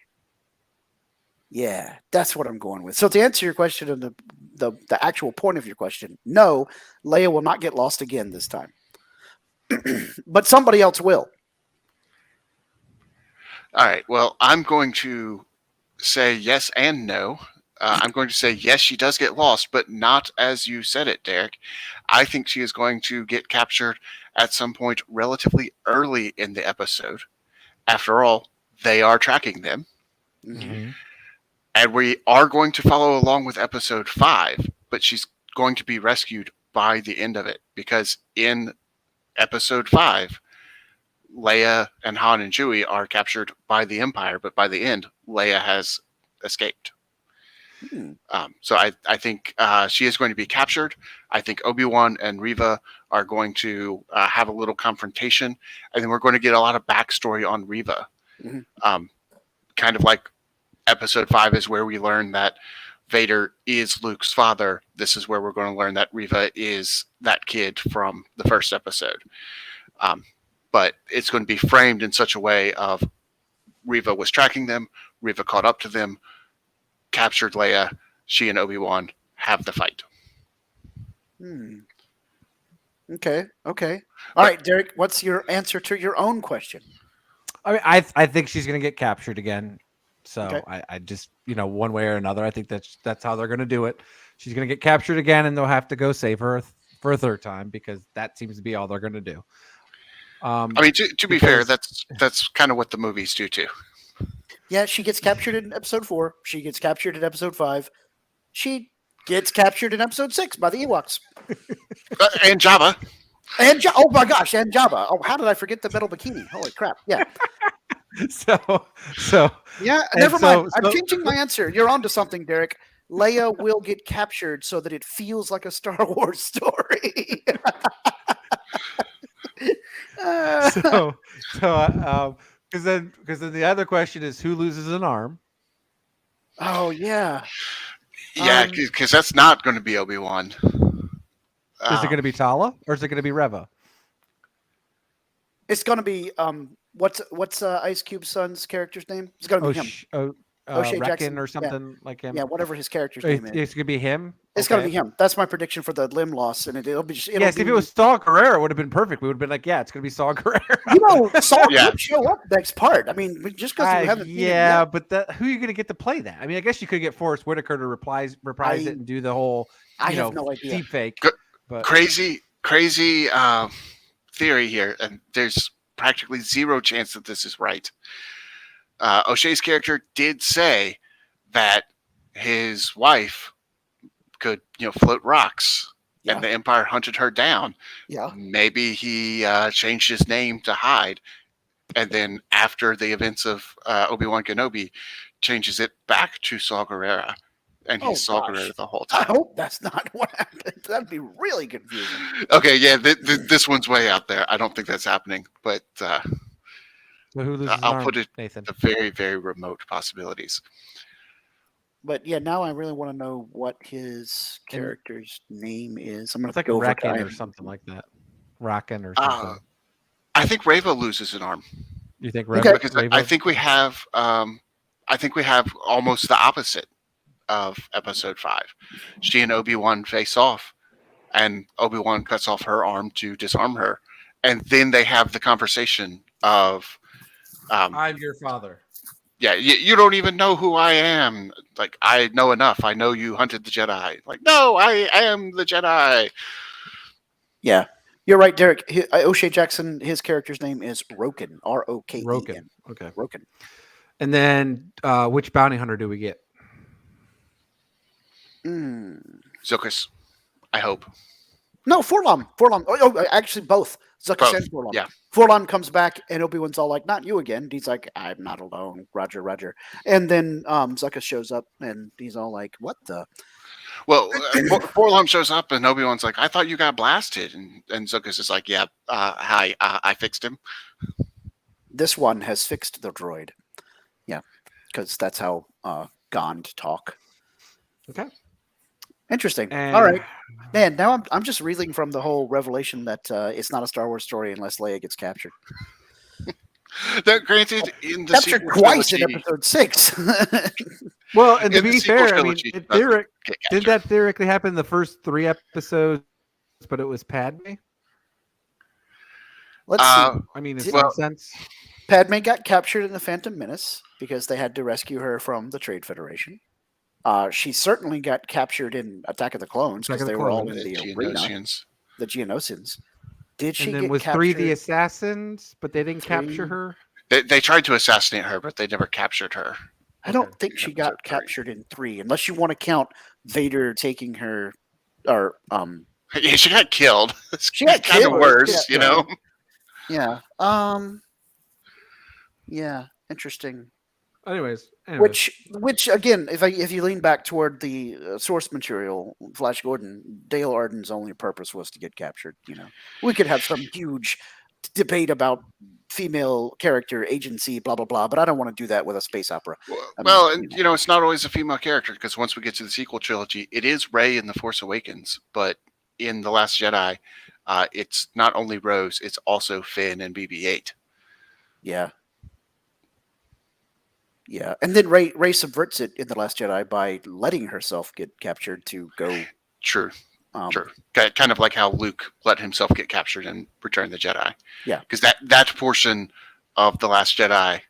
Yeah, that's what I'm going with. So to answer your question and the actual point of your question, no, Leia will not get lost again this time. But somebody else will. All right. Well, I'm going to say yes and no. I'm going to say yes, she does get lost, but not as you said it, Derrick. I think she is going to get captured at some point relatively early in the episode. After all, they are tracking them. And we are going to follow along with episode 5, but she's going to be rescued by the end of it. Because in episode 5, Leia and Han and Chewie are captured by the Empire, but by the end, Leia has escaped. Hmm. So I think she is going to be captured. I think Obi-Wan and Reva are going to have a little confrontation, and then we're going to get a lot of backstory on Reva. Mhm. Kind of like Episode 5 is where we learn that Vader is Luke's father. This is where we're going to learn that Reva is that kid from the first episode. But it's going to be framed in such a way of Reva was tracking them, Reva caught up to them, captured Leia, she and Obi-Wan have the fight. Hmm. Okay. All right, Derek, what's your answer to your own question? I mean, I think she's going to get captured again. So Okay. I just, one way or another, I think that's how they're going to do it. She's going to get captured again, and they'll have to go save her for a third time because that seems to be all they're going to do. I mean, to be fair, that's kind of what the movies do too. Yeah, she gets captured in episode 4. She gets captured in episode 5. She gets captured in episode 6 by the Ewoks. And Jabba. Oh my gosh, and Jabba. Oh, how did I forget the metal bikini? Holy crap. Yeah. So Yeah, never mind. I'm changing my answer. You're onto something, Derek. Leia will get captured so that it feels like a Star Wars story. Because then the other question is who loses an arm? Oh yeah. Yeah, because that's not going to be Obi-Wan. Is it going to be Tala or is it going to be Reva? It's going to be what's Ice Cube's son's character's name? It's going to be him. O'Shea Reckon Jackson or something like him. Yeah, whatever his character's name is. It's going to be him. It's going to be him. That's my prediction for the limb loss, and it'll be. If it was Saw Gerrera, it would have been perfect. We would have been like, yeah, it's going to be Saw Saw Gerrera. could show up next part. I mean, just because we haven't. Yeah, but who are you going to get to play that? I mean, I guess you could get Forrest Whitaker to reprise it and do the whole. I have no idea. Deep fake. But crazy theory here, and there's practically zero chance that this is right. O'Shea's character did say that his wife could, float rocks, and the Empire hunted her down. Yeah. Maybe he changed his name to hide, and then after the events of Obi-Wan Kenobi, changes it back to Saw Gerrera, and he's Saw Gerrera the whole time. I hope that's not what happened. That'd be really confusing. Okay, yeah, this one's way out there. I don't think that's happening, but so who loses I'll put it Nathan? The very, very remote possibilities. But yeah, now I really want to know what his character's name is. I'm going to go over Reckon or something like that. Rockin' or something. I think Reva loses an arm. You think Reva? Because I think we have almost the opposite of Episode 5. She and Obi-Wan face off, and Obi-Wan cuts off her arm to disarm her, and then they have the conversation of, "I'm your father." Yeah, you don't even know who I am. Like, I know enough. I know you hunted the Jedi. Like, no, I am the Jedi. Yeah, you're right, Derek. O'Shea Jackson, his character's name is Roken. Roken. Roken. Okay. Roken. And then, which bounty hunter do we get? Zuckuss, I hope. No, Forlom. Oh, actually, both. Zuckuss and Forlom. Yeah. Forlom comes back, and Obi-Wan's all like, "Not you again." And he's like, "I'm not alone." Roger. And then Zuckuss shows up, and he's all like, "What the?" Well, Forlom shows up, and Obi-Wan's like, "I thought you got blasted," and Zuckuss is like, "Yeah, hi, I fixed him." This one has fixed the droid. Yeah, because that's how Gond talk. Okay. Interesting. All right, man. Now I'm just reeling from the whole revelation that it's not a Star Wars story unless Leia gets captured. That granted, in the captured twice in Episode 6. Well, and to be fair, I mean, did that theoretically happen in the first 3 episodes? But it was Padme. Let's see. I mean, in some sense, Padme got captured in the Phantom Menace because they had to rescue her from the Trade Federation. She certainly got captured in Attack of the Clones because they were all in the arena. The Geonosians. Did she get was captured? 3 the assassins, but they didn't capture her? They tried to assassinate her, but they never captured her. I don't think she got captured in 3, unless you want to count Vader taking her, or yeah, she got killed. She got kind killed. of worse, you know. Yeah. Yeah. Interesting. Anyways. Which again, if you lean back toward the source material, Flash Gordon, Dale Arden's only purpose was to get captured. We could have some huge debate about female character agency, blah blah blah, but I don't want to do that with a space opera. It's not always a female character, because once we get to the sequel trilogy, it is Rey in The Force Awakens, but in The Last Jedi, it's not only Rose, it's also Finn and BB-8. Yeah. Yeah, and then Rey subverts it in The Last Jedi by letting herself get captured to go. True. Kind of like how Luke let himself get captured in Return of the Jedi. Yeah. Because that portion of The Last Jedi,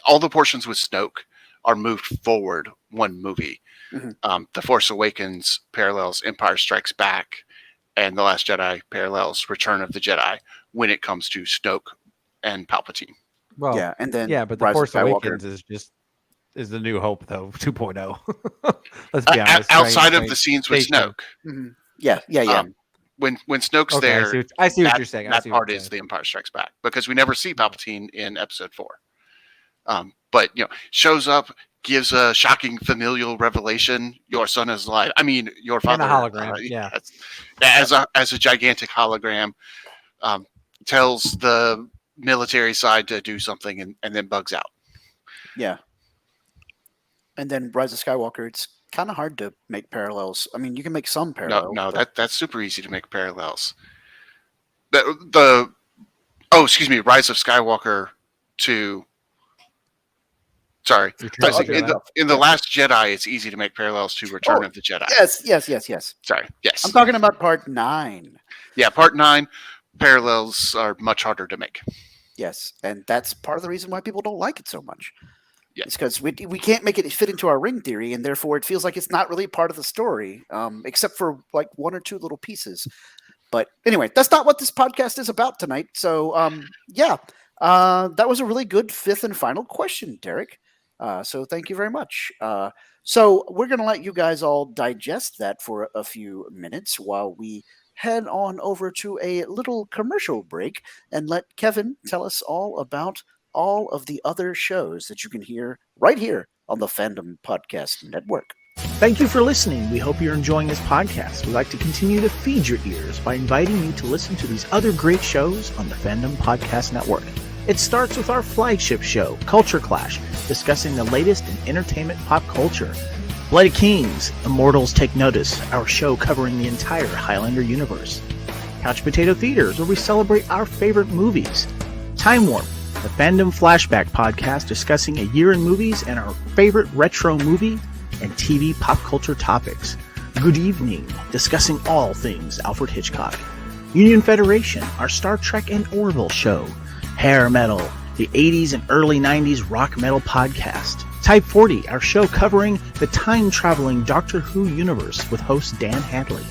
all the portions with Snoke are moved forward one movie. Mm-hmm. The Force Awakens parallels Empire Strikes Back, and The Last Jedi parallels Return of the Jedi when it comes to Snoke and Palpatine. Well, yeah, and then but The Force Awakens is the New Hope, though, 2.0. Let's be honest. Outside of the scenes with Snoke. Mm-hmm. Yeah. When Snoke's there, I see what you're saying. That part is The Empire Strikes Back, because we never see Palpatine in Episode 4. But shows up, gives a shocking familial revelation: your son is alive. I mean, your father. And a hologram. As a gigantic hologram, tells the military side to do something, and then bugs out. Yeah. And then Rise of Skywalker, it's kind of hard to make parallels. I mean, you can make some parallels. No, that's super easy to make parallels. Rise of Skywalker to... Sorry. In The Last Jedi, it's easy to make parallels to Return of the Jedi. Yes. Sorry, yes. I'm talking about Part 9. Yeah, Part 9 parallels are much harder to make. Yes, and that's part of the reason why people don't like it so much. Yeah. It's because we can't make it fit into our ring theory, and therefore it feels like it's not really part of the story, except for like one or two little pieces. But anyway, that's not what this podcast is about tonight. So, that was a really good fifth and final question, Derrick. So thank you very much. So we're going to let you guys all digest that for a few minutes while we head on over to a little commercial break and let Kevin tell us all about all of the other shows that you can hear right here on the Fandom Podcast Network. Thank you for listening. We hope you're enjoying this podcast. We'd like to continue to feed your ears by inviting you to listen to these other great shows on the Fandom Podcast Network. It starts with our flagship show, Culture Clash, discussing the latest in entertainment pop culture. Bloody Kings, Immortals Take Notice, our show covering the entire Highlander universe. Couch Potato Theaters, where we celebrate our favorite movies. Time Warp, the Fandom Flashback podcast discussing a year in movies and our favorite retro movie and TV pop culture topics. Good Evening, discussing all things Alfred Hitchcock. Union Federation, our Star Trek and Orville show. Hair Metal, the 80s and early 90s rock metal podcast. Type 40, our show covering the time-traveling Doctor Who universe with host Dan Hadley.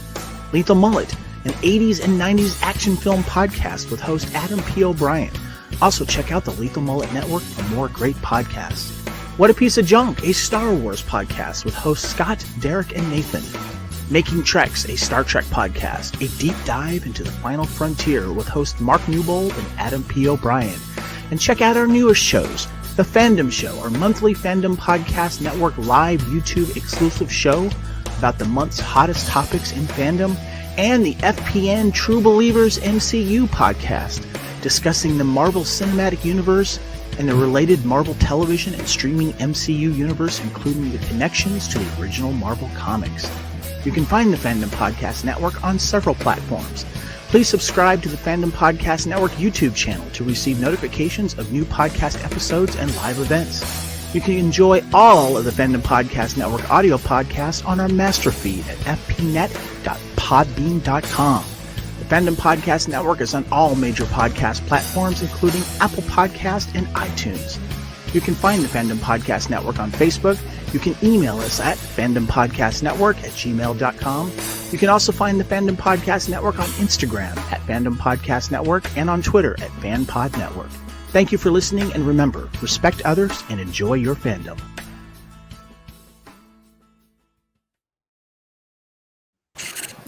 Lethal Mullet, an 80s and 90s action film podcast with host Adam P. O'Brien. Also check out the Lethal Mullet Network for more great podcasts. What a Piece of Junk, a Star Wars podcast with hosts Scott, Derrick, and Nathan. Making Treks, a Star Trek podcast, a deep dive into the final frontier with host Mark Newbold and Adam P. O'Brien. And check out our newest shows, The Fandom Show, our monthly Fandom Podcast Network live YouTube exclusive show about the month's hottest topics in fandom, and the FPN True Believers MCU podcast, discussing the Marvel Cinematic Universe and the related Marvel television and streaming MCU universe, including the connections to the original Marvel comics. You can find the Fandom Podcast Network on several platforms. Please subscribe to the Fandom Podcast Network YouTube channel to receive notifications of new podcast episodes and live events. You can enjoy all of the Fandom Podcast Network audio podcasts on our master feed at fpnet.podbean.com. The Fandom Podcast Network is on all major podcast platforms, including Apple Podcast and iTunes. You can find the Fandom Podcast Network on Facebook. You can email us at fandompodcastnetwork@gmail.com. You can also find the Fandom Podcast Network on Instagram at Fandom Podcast Network and on Twitter at FanPod Network. Thank you for listening, and remember, respect others and enjoy your fandom.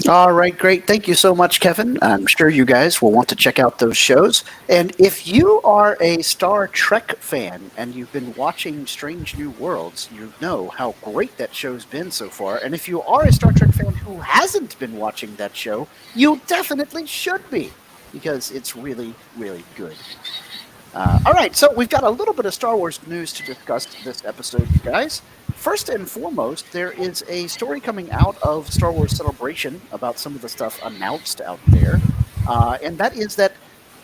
All right, great. Thank you so much, Kevin. I'm sure you guys will want to check out those shows. And if you are a Star Trek fan and you've been watching Strange New Worlds, you know how great that show's been so far. And if you are a Star Trek fan who hasn't been watching that show, you definitely should be, because it's really, really good. All right, so we've got a little bit of Star Wars news to discuss this episode, you guys. First and foremost, there is a story coming out of Star Wars Celebration about some of the stuff announced out there. And that is that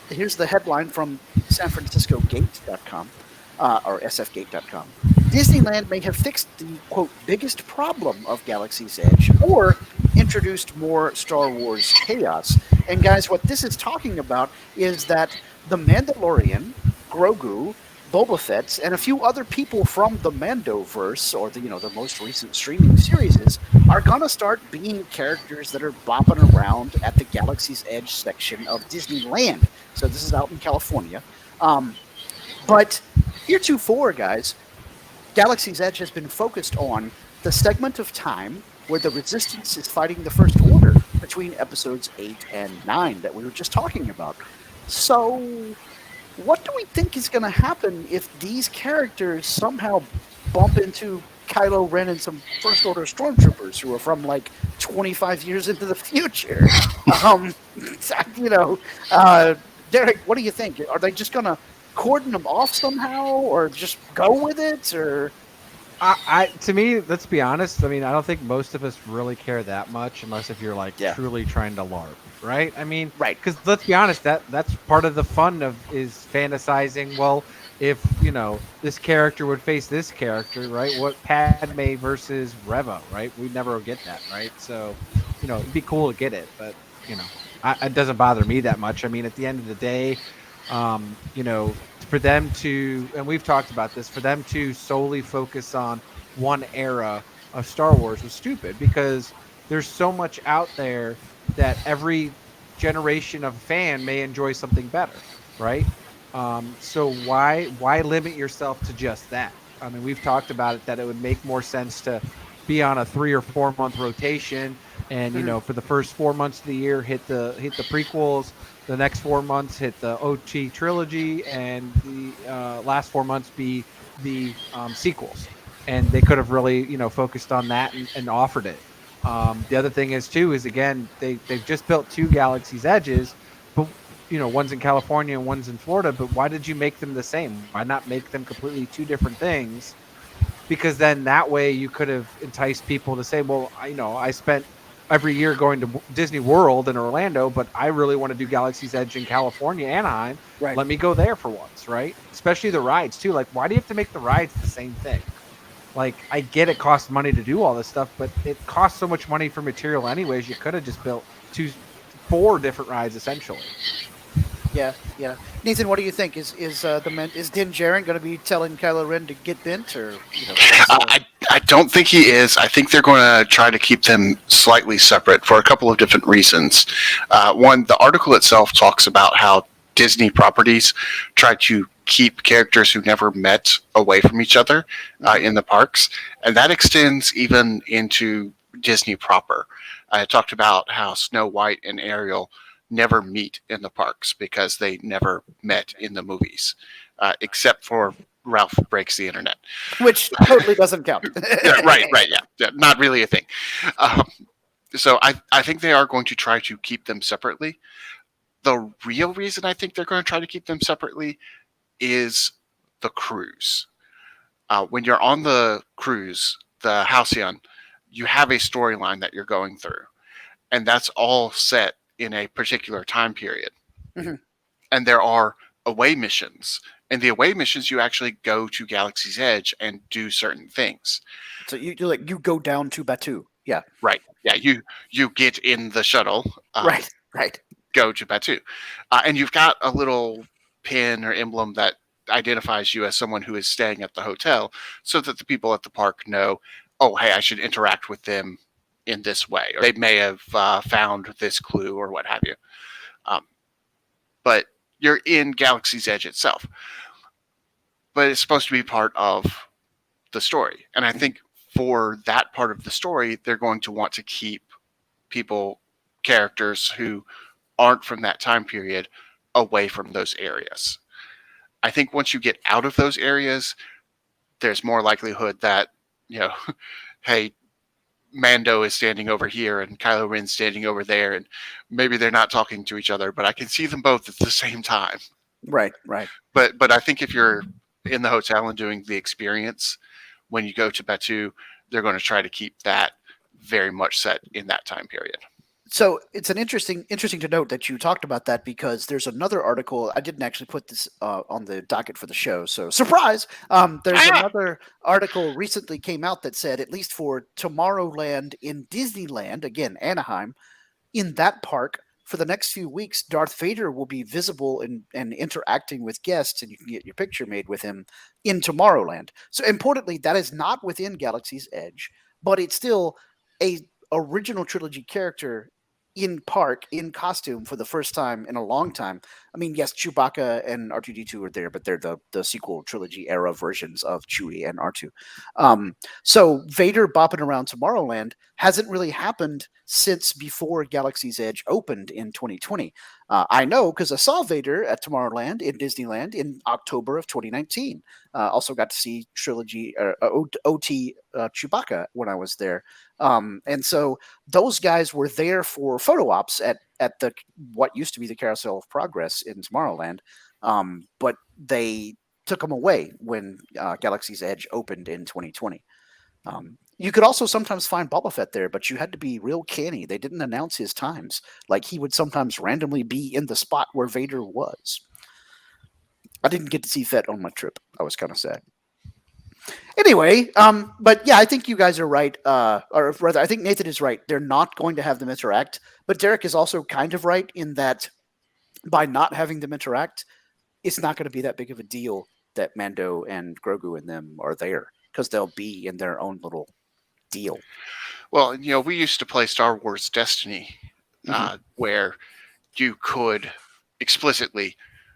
here's the headline from SanFranciscoGate.com, or SFGate.com. Disneyland may have fixed the, quote, biggest problem of Galaxy's Edge, or introduced more Star Wars chaos. And guys, what this is talking about is that The Mandalorian, Grogu, Boba Fett, and a few other people from the Mandoverse, or the most recent streaming series, are gonna start being characters that are bopping around at the Galaxy's Edge section of Disneyland. So this is out in California. But heretofore, guys, Galaxy's Edge has been focused on the segment of time where the Resistance is fighting the First Order between episodes 8 and 9 that we were just talking about. So, what do we think is going to happen if these characters somehow bump into Kylo Ren and some First Order Stormtroopers who are from like 25 years into the future? um, you know, Derrick, what do you think? Are they just going to cordon them off somehow, or just go with it, or? To me, let's be honest. I mean, I don't think most of us really care that much, unless if you're like truly trying to LARP, right? I mean, right? Because let's be honest, that's part of the fun of is fantasizing. Well, if this character would face this character, right? What Padme versus Reva, right? We'd never get that, right? So, it'd be cool to get it, but it doesn't bother me that much. I mean, at the end of the day, for them to, and we've talked about this, for them to solely focus on one era of Star Wars was stupid, because there's so much out there that every generation of fan may enjoy something better, right? So why limit yourself to just that? I mean, we've talked about it, that it would make more sense to be on a 3 or 4 month rotation, and for the first 4 months of the year hit the prequels, the next 4 months hit the OT trilogy, and the last 4 months be the sequels. And they could have really focused on that and offered it. The other thing is too is, again, they've just built 2 Galaxy's Edges, but one's in California and one's in Florida. But why did you make them the same? Why not make them completely 2 different things? Because then that way you could have enticed people to say, well, I spent every year going to Disney World in Orlando, but I really want to do Galaxy's Edge in California, Anaheim. Right. Let me go there for once, right? Especially the rides too. Like, why do you have to make the rides the same thing? Like, I get it costs money to do all this stuff, but it costs so much money for material anyways. You could have just built 4 different rides essentially. Yeah. Nathan, what do you think? Is Din Djarin going to be telling Kylo Ren to get bent, or I don't think he is. I think they're going to try to keep them slightly separate for a couple of different reasons. One, the article itself talks about how Disney properties try to keep characters who never met away from each other in the parks, and that extends even into Disney proper. I talked about how Snow White and Ariel never meet in the parks because they never met in the movies, except for Ralph Breaks the Internet. Which totally doesn't count. Right, yeah. Not really a thing. So I think they are going to try to keep them separately. The real reason I think they're going to try to keep them separately is the cruise. When you're on the cruise, the Halcyon, you have a storyline that you're going through, and that's all set in a particular time period. Mm-hmm. And there are away missions. In the away missions, you actually go to Galaxy's Edge and do certain things. So you go down to Batuu. Yeah. Right. Yeah. You get in the shuttle. Right. Go to Batuu. And you've got a little pin or emblem that identifies you as someone who is staying at the hotel, so that the people at the park know, oh, hey, I should interact with them in this way, or they may have found this clue or what have you. But you're in Galaxy's Edge itself. But it's supposed to be part of the story. And I think for that part of the story, they're going to want to keep people, characters who aren't from that time period away from those areas. I think once you get out of those areas, there's more likelihood that, hey, Mando is standing over here and Kylo Ren's standing over there, and maybe they're not talking to each other, but I can see them both at the same time. Right. But I think if you're in the hotel and doing the experience, when you go to Batuu, they're going to try to keep that very much set in that time period. So it's an interesting to note that you talked about that, because there's another article. I didn't actually put this on the docket for the show, so surprise. There's another article recently came out that said, at least for Tomorrowland in Disneyland, again Anaheim, in that park for the next few weeks, Darth Vader will be visible and interacting with guests, and you can get your picture made with him in Tomorrowland. So importantly, that is not within Galaxy's Edge, but it's still a original trilogy character in park, in costume for the first time in a long time. I mean, yes, Chewbacca and R2-D2 are there, but they're the sequel trilogy era versions of Chewie and R2. So Vader bopping around Tomorrowland hasn't really happened since before Galaxy's Edge opened in 2020. I know because I saw Vader at Tomorrowland in Disneyland in October of 2019. Also got to see trilogy OT Chewbacca when I was there. And so those guys were there for photo ops at the what used to be the Carousel of Progress in Tomorrowland, but they took them away when Galaxy's Edge opened in 2020. You could also sometimes find Boba Fett there, but you had to be real canny. They didn't announce his times. Like, he would sometimes randomly be in the spot where Vader was. I didn't get to see Fett on my trip. I was kind of sad. Anyway, but yeah, I think you guys are right. Or rather, I think Nathan is right. They're not going to have them interact. But Derrick is also kind of right in that by not having them interact, it's not going to be that big of a deal that Mando and Grogu and them are there, because they'll be in their own little deal. Well, we used to play Star Wars Destiny, where you could explicitly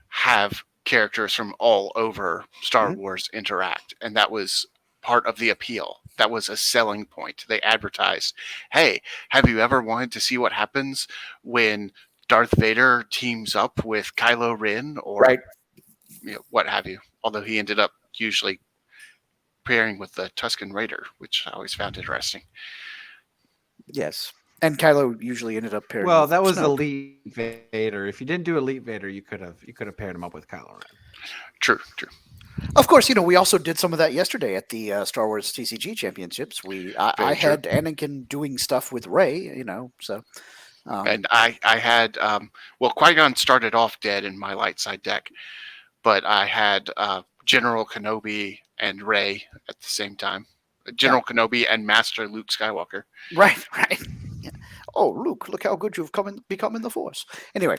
have characters from all over Star Wars interact, and that was part of the appeal. That was a selling point. They advertised, hey, have you ever wanted to see what happens when Darth Vader teams up with Kylo Ren, or what have you? Although he ended up usually pairing with the Tusken Raider, which I always found interesting. Yes. And Kylo usually ended up pairing. Well, that was Snoke. Elite Vader. If you didn't do Elite Vader, you could have paired him up with Kylo Ren. True. Of course, we also did some of that yesterday at the Star Wars TCG Championships. I had Anakin doing stuff with Rey, so. And I had, Qui-Gon started off dead in my light side deck, but I had General Kenobi and Rey at the same time. General Kenobi and Master Luke Skywalker. Right. Yeah. Oh, Luke, look how good you've become in the Force. Anyway,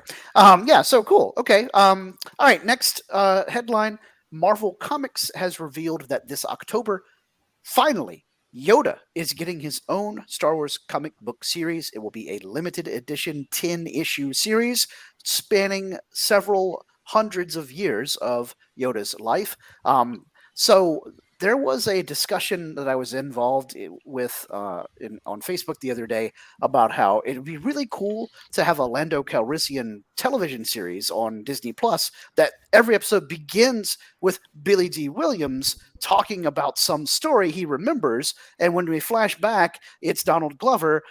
so cool. Okay. All right, next headline. Marvel Comics has revealed that this October, finally, Yoda is getting his own Star Wars comic book series. It will be a limited edition 10-issue series spanning several hundreds of years of Yoda's life. So there was a discussion that I was involved with on Facebook the other day about how it would be really cool to have a Lando Calrissian television series on Disney Plus that every episode begins with Billy D. Williams talking about some story he remembers, and when we flash back, it's Donald Glover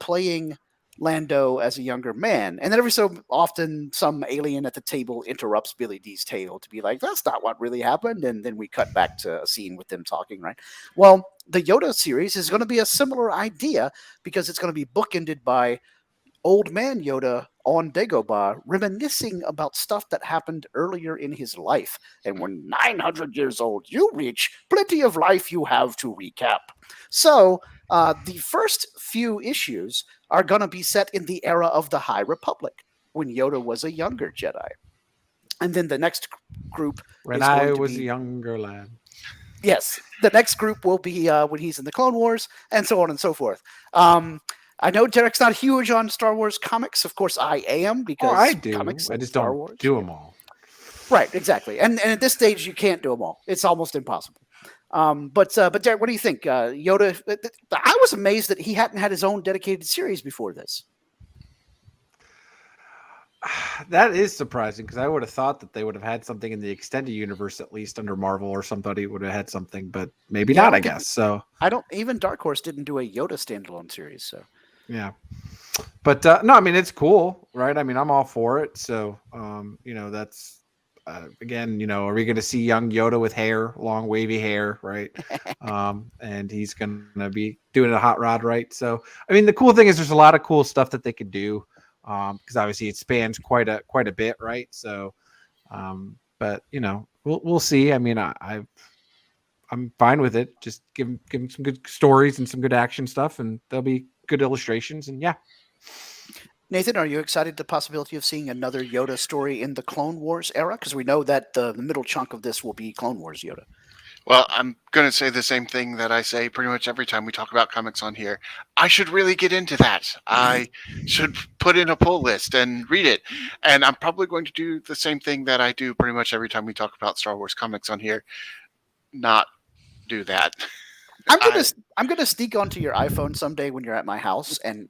playing Lando as a younger man. And then every so often, some alien at the table interrupts Billy D's tale to be like, that's not what really happened. And then we cut back to a scene with them talking, right? Well, the Yoda series is going to be a similar idea, because it's going to be bookended by old man Yoda on Dagobah reminiscing about stuff that happened earlier in his life. And when 900 years old you reach, plenty of life you have to recap. So the first few issues are going to be set in the era of the High Republic, when Yoda was a younger Jedi. And then the next group When is I going to was be, a younger lad. Yes, the next group will be when he's in the Clone Wars, and so on and so forth. I know Derrick's not huge on Star Wars comics. Of course, I am, because I do. comics I just Star don't Wars. do them all. Right, exactly. And at this stage, you can't do them all. It's almost impossible. But Derek, what do you think? Yoda, I was amazed that he hadn't had his own dedicated series before this. That is surprising because I would have thought that they would have had something in the extended universe, at least under Marvel, or somebody would have had something, but maybe not, I guess. So I don't even Dark Horse didn't do a Yoda standalone series. So yeah, but no, I mean, it's cool, right? I mean, I'm all for it. So, that's again, are we going to see young Yoda with hair, long wavy hair, right? And he's going to be doing a hot rod, right? So, I mean, the cool thing is there's a lot of cool stuff that they could do. Because obviously it spans quite a bit, right? So, but we'll see. I mean, I'm fine with it. Just give him some good stories and some good action stuff, and there'll be good illustrations. And yeah, Nathan, are you excited at the possibility of seeing another Yoda story in the Clone Wars era? Because we know that the middle chunk of this will be Clone Wars Yoda. Well, I'm going to say the same thing that I say pretty much every time we talk about comics on here. I should really get into that. I should put in a pull list and read it. And I'm probably going to do the same thing that I do pretty much every time we talk about Star Wars comics on here. Not do that. I'm gonna sneak onto your iPhone someday when you're at my house and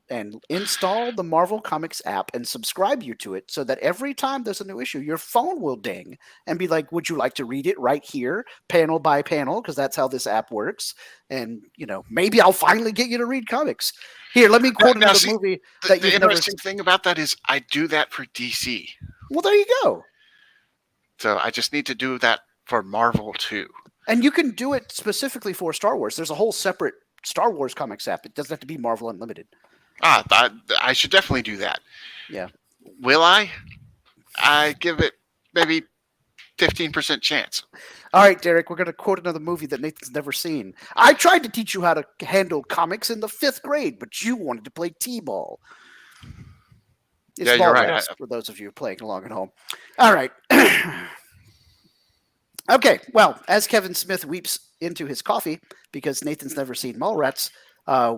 install the Marvel Comics app and subscribe you to it so that every time there's a new issue, your phone will ding and be like, "Would you like to read it right here, panel by panel?" Because that's how this app works. And maybe I'll finally get you to read comics. Here, let me quote another movie that the you've never interesting thing about that is I do that for DC. Well, there you go. So I just need to do that for Marvel too. And you can do it specifically for Star Wars. There's a whole separate Star Wars comics app. It doesn't have to be Marvel Unlimited. I should definitely do that. Yeah. Will I? I give it maybe 15% chance. All right, Derek, we're going to quote another movie that Nathan's never seen. I tried to teach you how to handle comics in the 5th grade, but you wanted to play T-ball. It's you're right. For those of you playing along at home. All right. Okay, well, as Kevin Smith weeps into his coffee because Nathan's never seen Mallrats,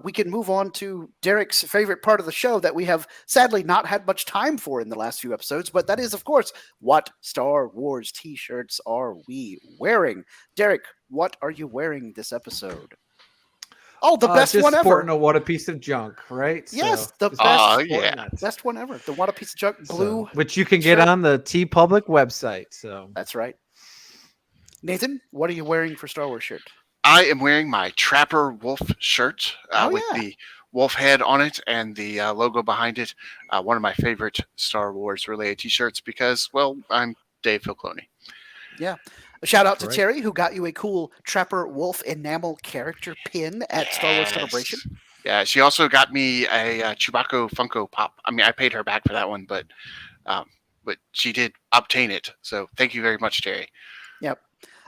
we can move on to Derrick's favorite part of the show that we have sadly not had much time for in the last few episodes, but that is, of course, what Star Wars t-shirts are we wearing? Derrick, what are you wearing this episode? Oh, the best just one ever. Sporting a What a Piece of Junk, right? Yes, so, the best one ever. The What a Piece of Junk blue. Which you can get on the T Public website. So that's right. Nathan, what are you wearing for Star Wars shirt? I am wearing my Trapper Wolf shirt with the wolf head on it and the logo behind it. One of my favorite Star Wars related t-shirts because, well, I'm Dave Filcloni. Yeah. A shout out to Terry, who got you a cool Trapper Wolf enamel character pin at Star Wars Celebration. Yeah, she also got me a Chewbacca Funko Pop. I mean, I paid her back for that one, but she did obtain it. So thank you very much, Terry. Yep.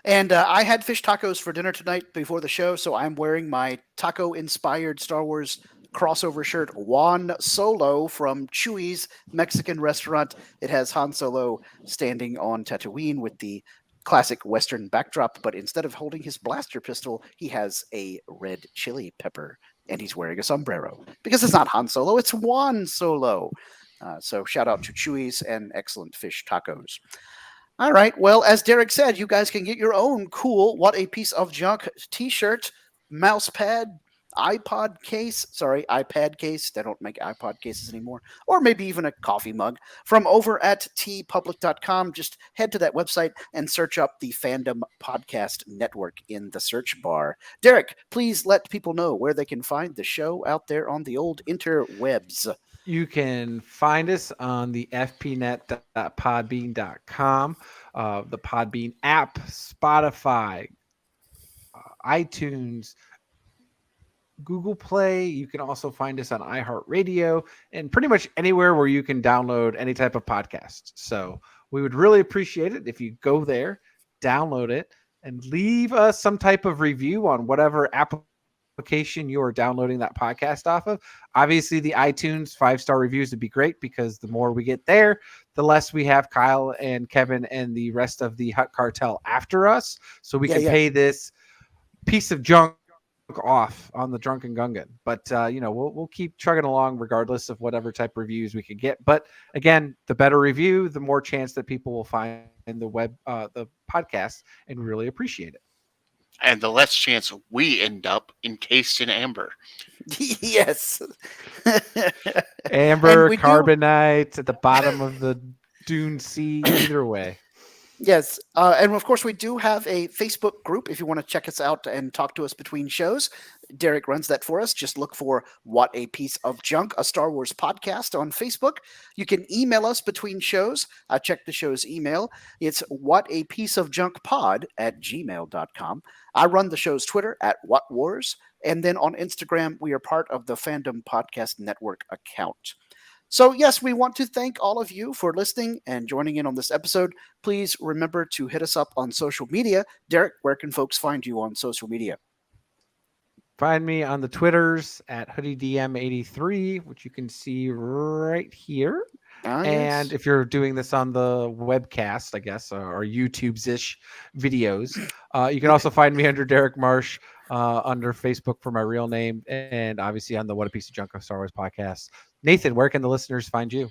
And I had fish tacos for dinner tonight before the show, so I'm wearing my taco-inspired Star Wars crossover shirt, Juan Solo from Chuy's Mexican restaurant. It has Han Solo standing on Tatooine with the classic Western backdrop, but instead of holding his blaster pistol, he has a red chili pepper, and he's wearing a sombrero. Because it's not Han Solo, it's Juan Solo. So shout out to Chuy's and excellent fish tacos. All right. Well, as Derrick said, you guys can get your own cool What a Piece of Junk t-shirt, mouse pad, iPad case. They don't make iPod cases anymore. Or maybe even a coffee mug from over at tpublic.com. Just head to that website and search up the Fandom Podcast Network in the search bar. Derrick, please let people know where they can find the show out there on the old interwebs. You can find us on the fpnet.podbean.com, the Podbean app, Spotify, iTunes, Google Play. You can also find us on iHeartRadio and pretty much anywhere where you can download any type of podcast. So we would really appreciate it if you go there, download it, and leave us some type of review on whatever application you are downloading that podcast off of. Obviously, the iTunes 5-star reviews would be great because the more we get there, the less we have Kyle and Kevin and the rest of the Hut Cartel after us. So we can pay this piece of junk off on the Drunken Gungan. But we'll keep chugging along regardless of whatever type of reviews we could get. But again, the better review, the more chance that people will find the podcast and really appreciate it. and the less chance we end up encased in amber. Yes. And Amber, we do. carbonite at the bottom of the Dune Sea. Either way. Yes, and of course we do have a Facebook group if you want to check us out and talk to us between shows. Derrick runs that for us. Just look for What a Piece of Junk, a Star Wars podcast on Facebook. You can email us between shows. I check the show's email. It's whatapieceofjunkpod@gmail.com. I run the show's Twitter at What Wars, and then on Instagram we are part of the Fandom Podcast Network account. So, yes, we want to thank all of you for listening and joining in on this episode. Please remember to hit us up on social media. Derrick, where can folks find you on social media? Find me on the Twitters at HoodieDM83, which you can see right here. And Yes. if you're doing this on the webcast, I guess, or YouTube's-ish videos, you can also find me under Derrick Marsh under Facebook for my real name, and obviously on the What a Piece of Junk of Star Wars podcast. Nathan, where can the listeners find you?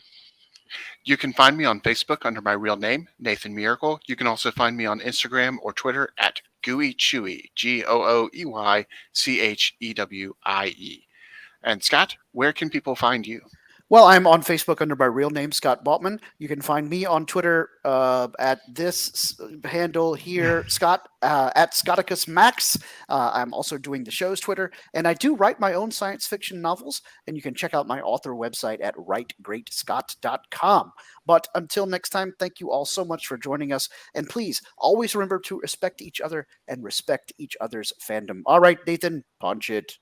You can find me on Facebook under my real name, Nathan Miracle. You can also find me on Instagram or Twitter at Gooey Chewy, GOOEYCHEWIE. And Scott, where can people find you? Well, I'm on Facebook under my real name, Scott Baltman. You can find me on Twitter at this handle here, Scott, at Scotticus Max. I'm also doing the show's Twitter, and I do write my own science fiction novels, and you can check out my author website at writegreatscott.com. But until next time, thank you all so much for joining us, and please always remember to respect each other and respect each other's fandom. All right, Nathan, punch it.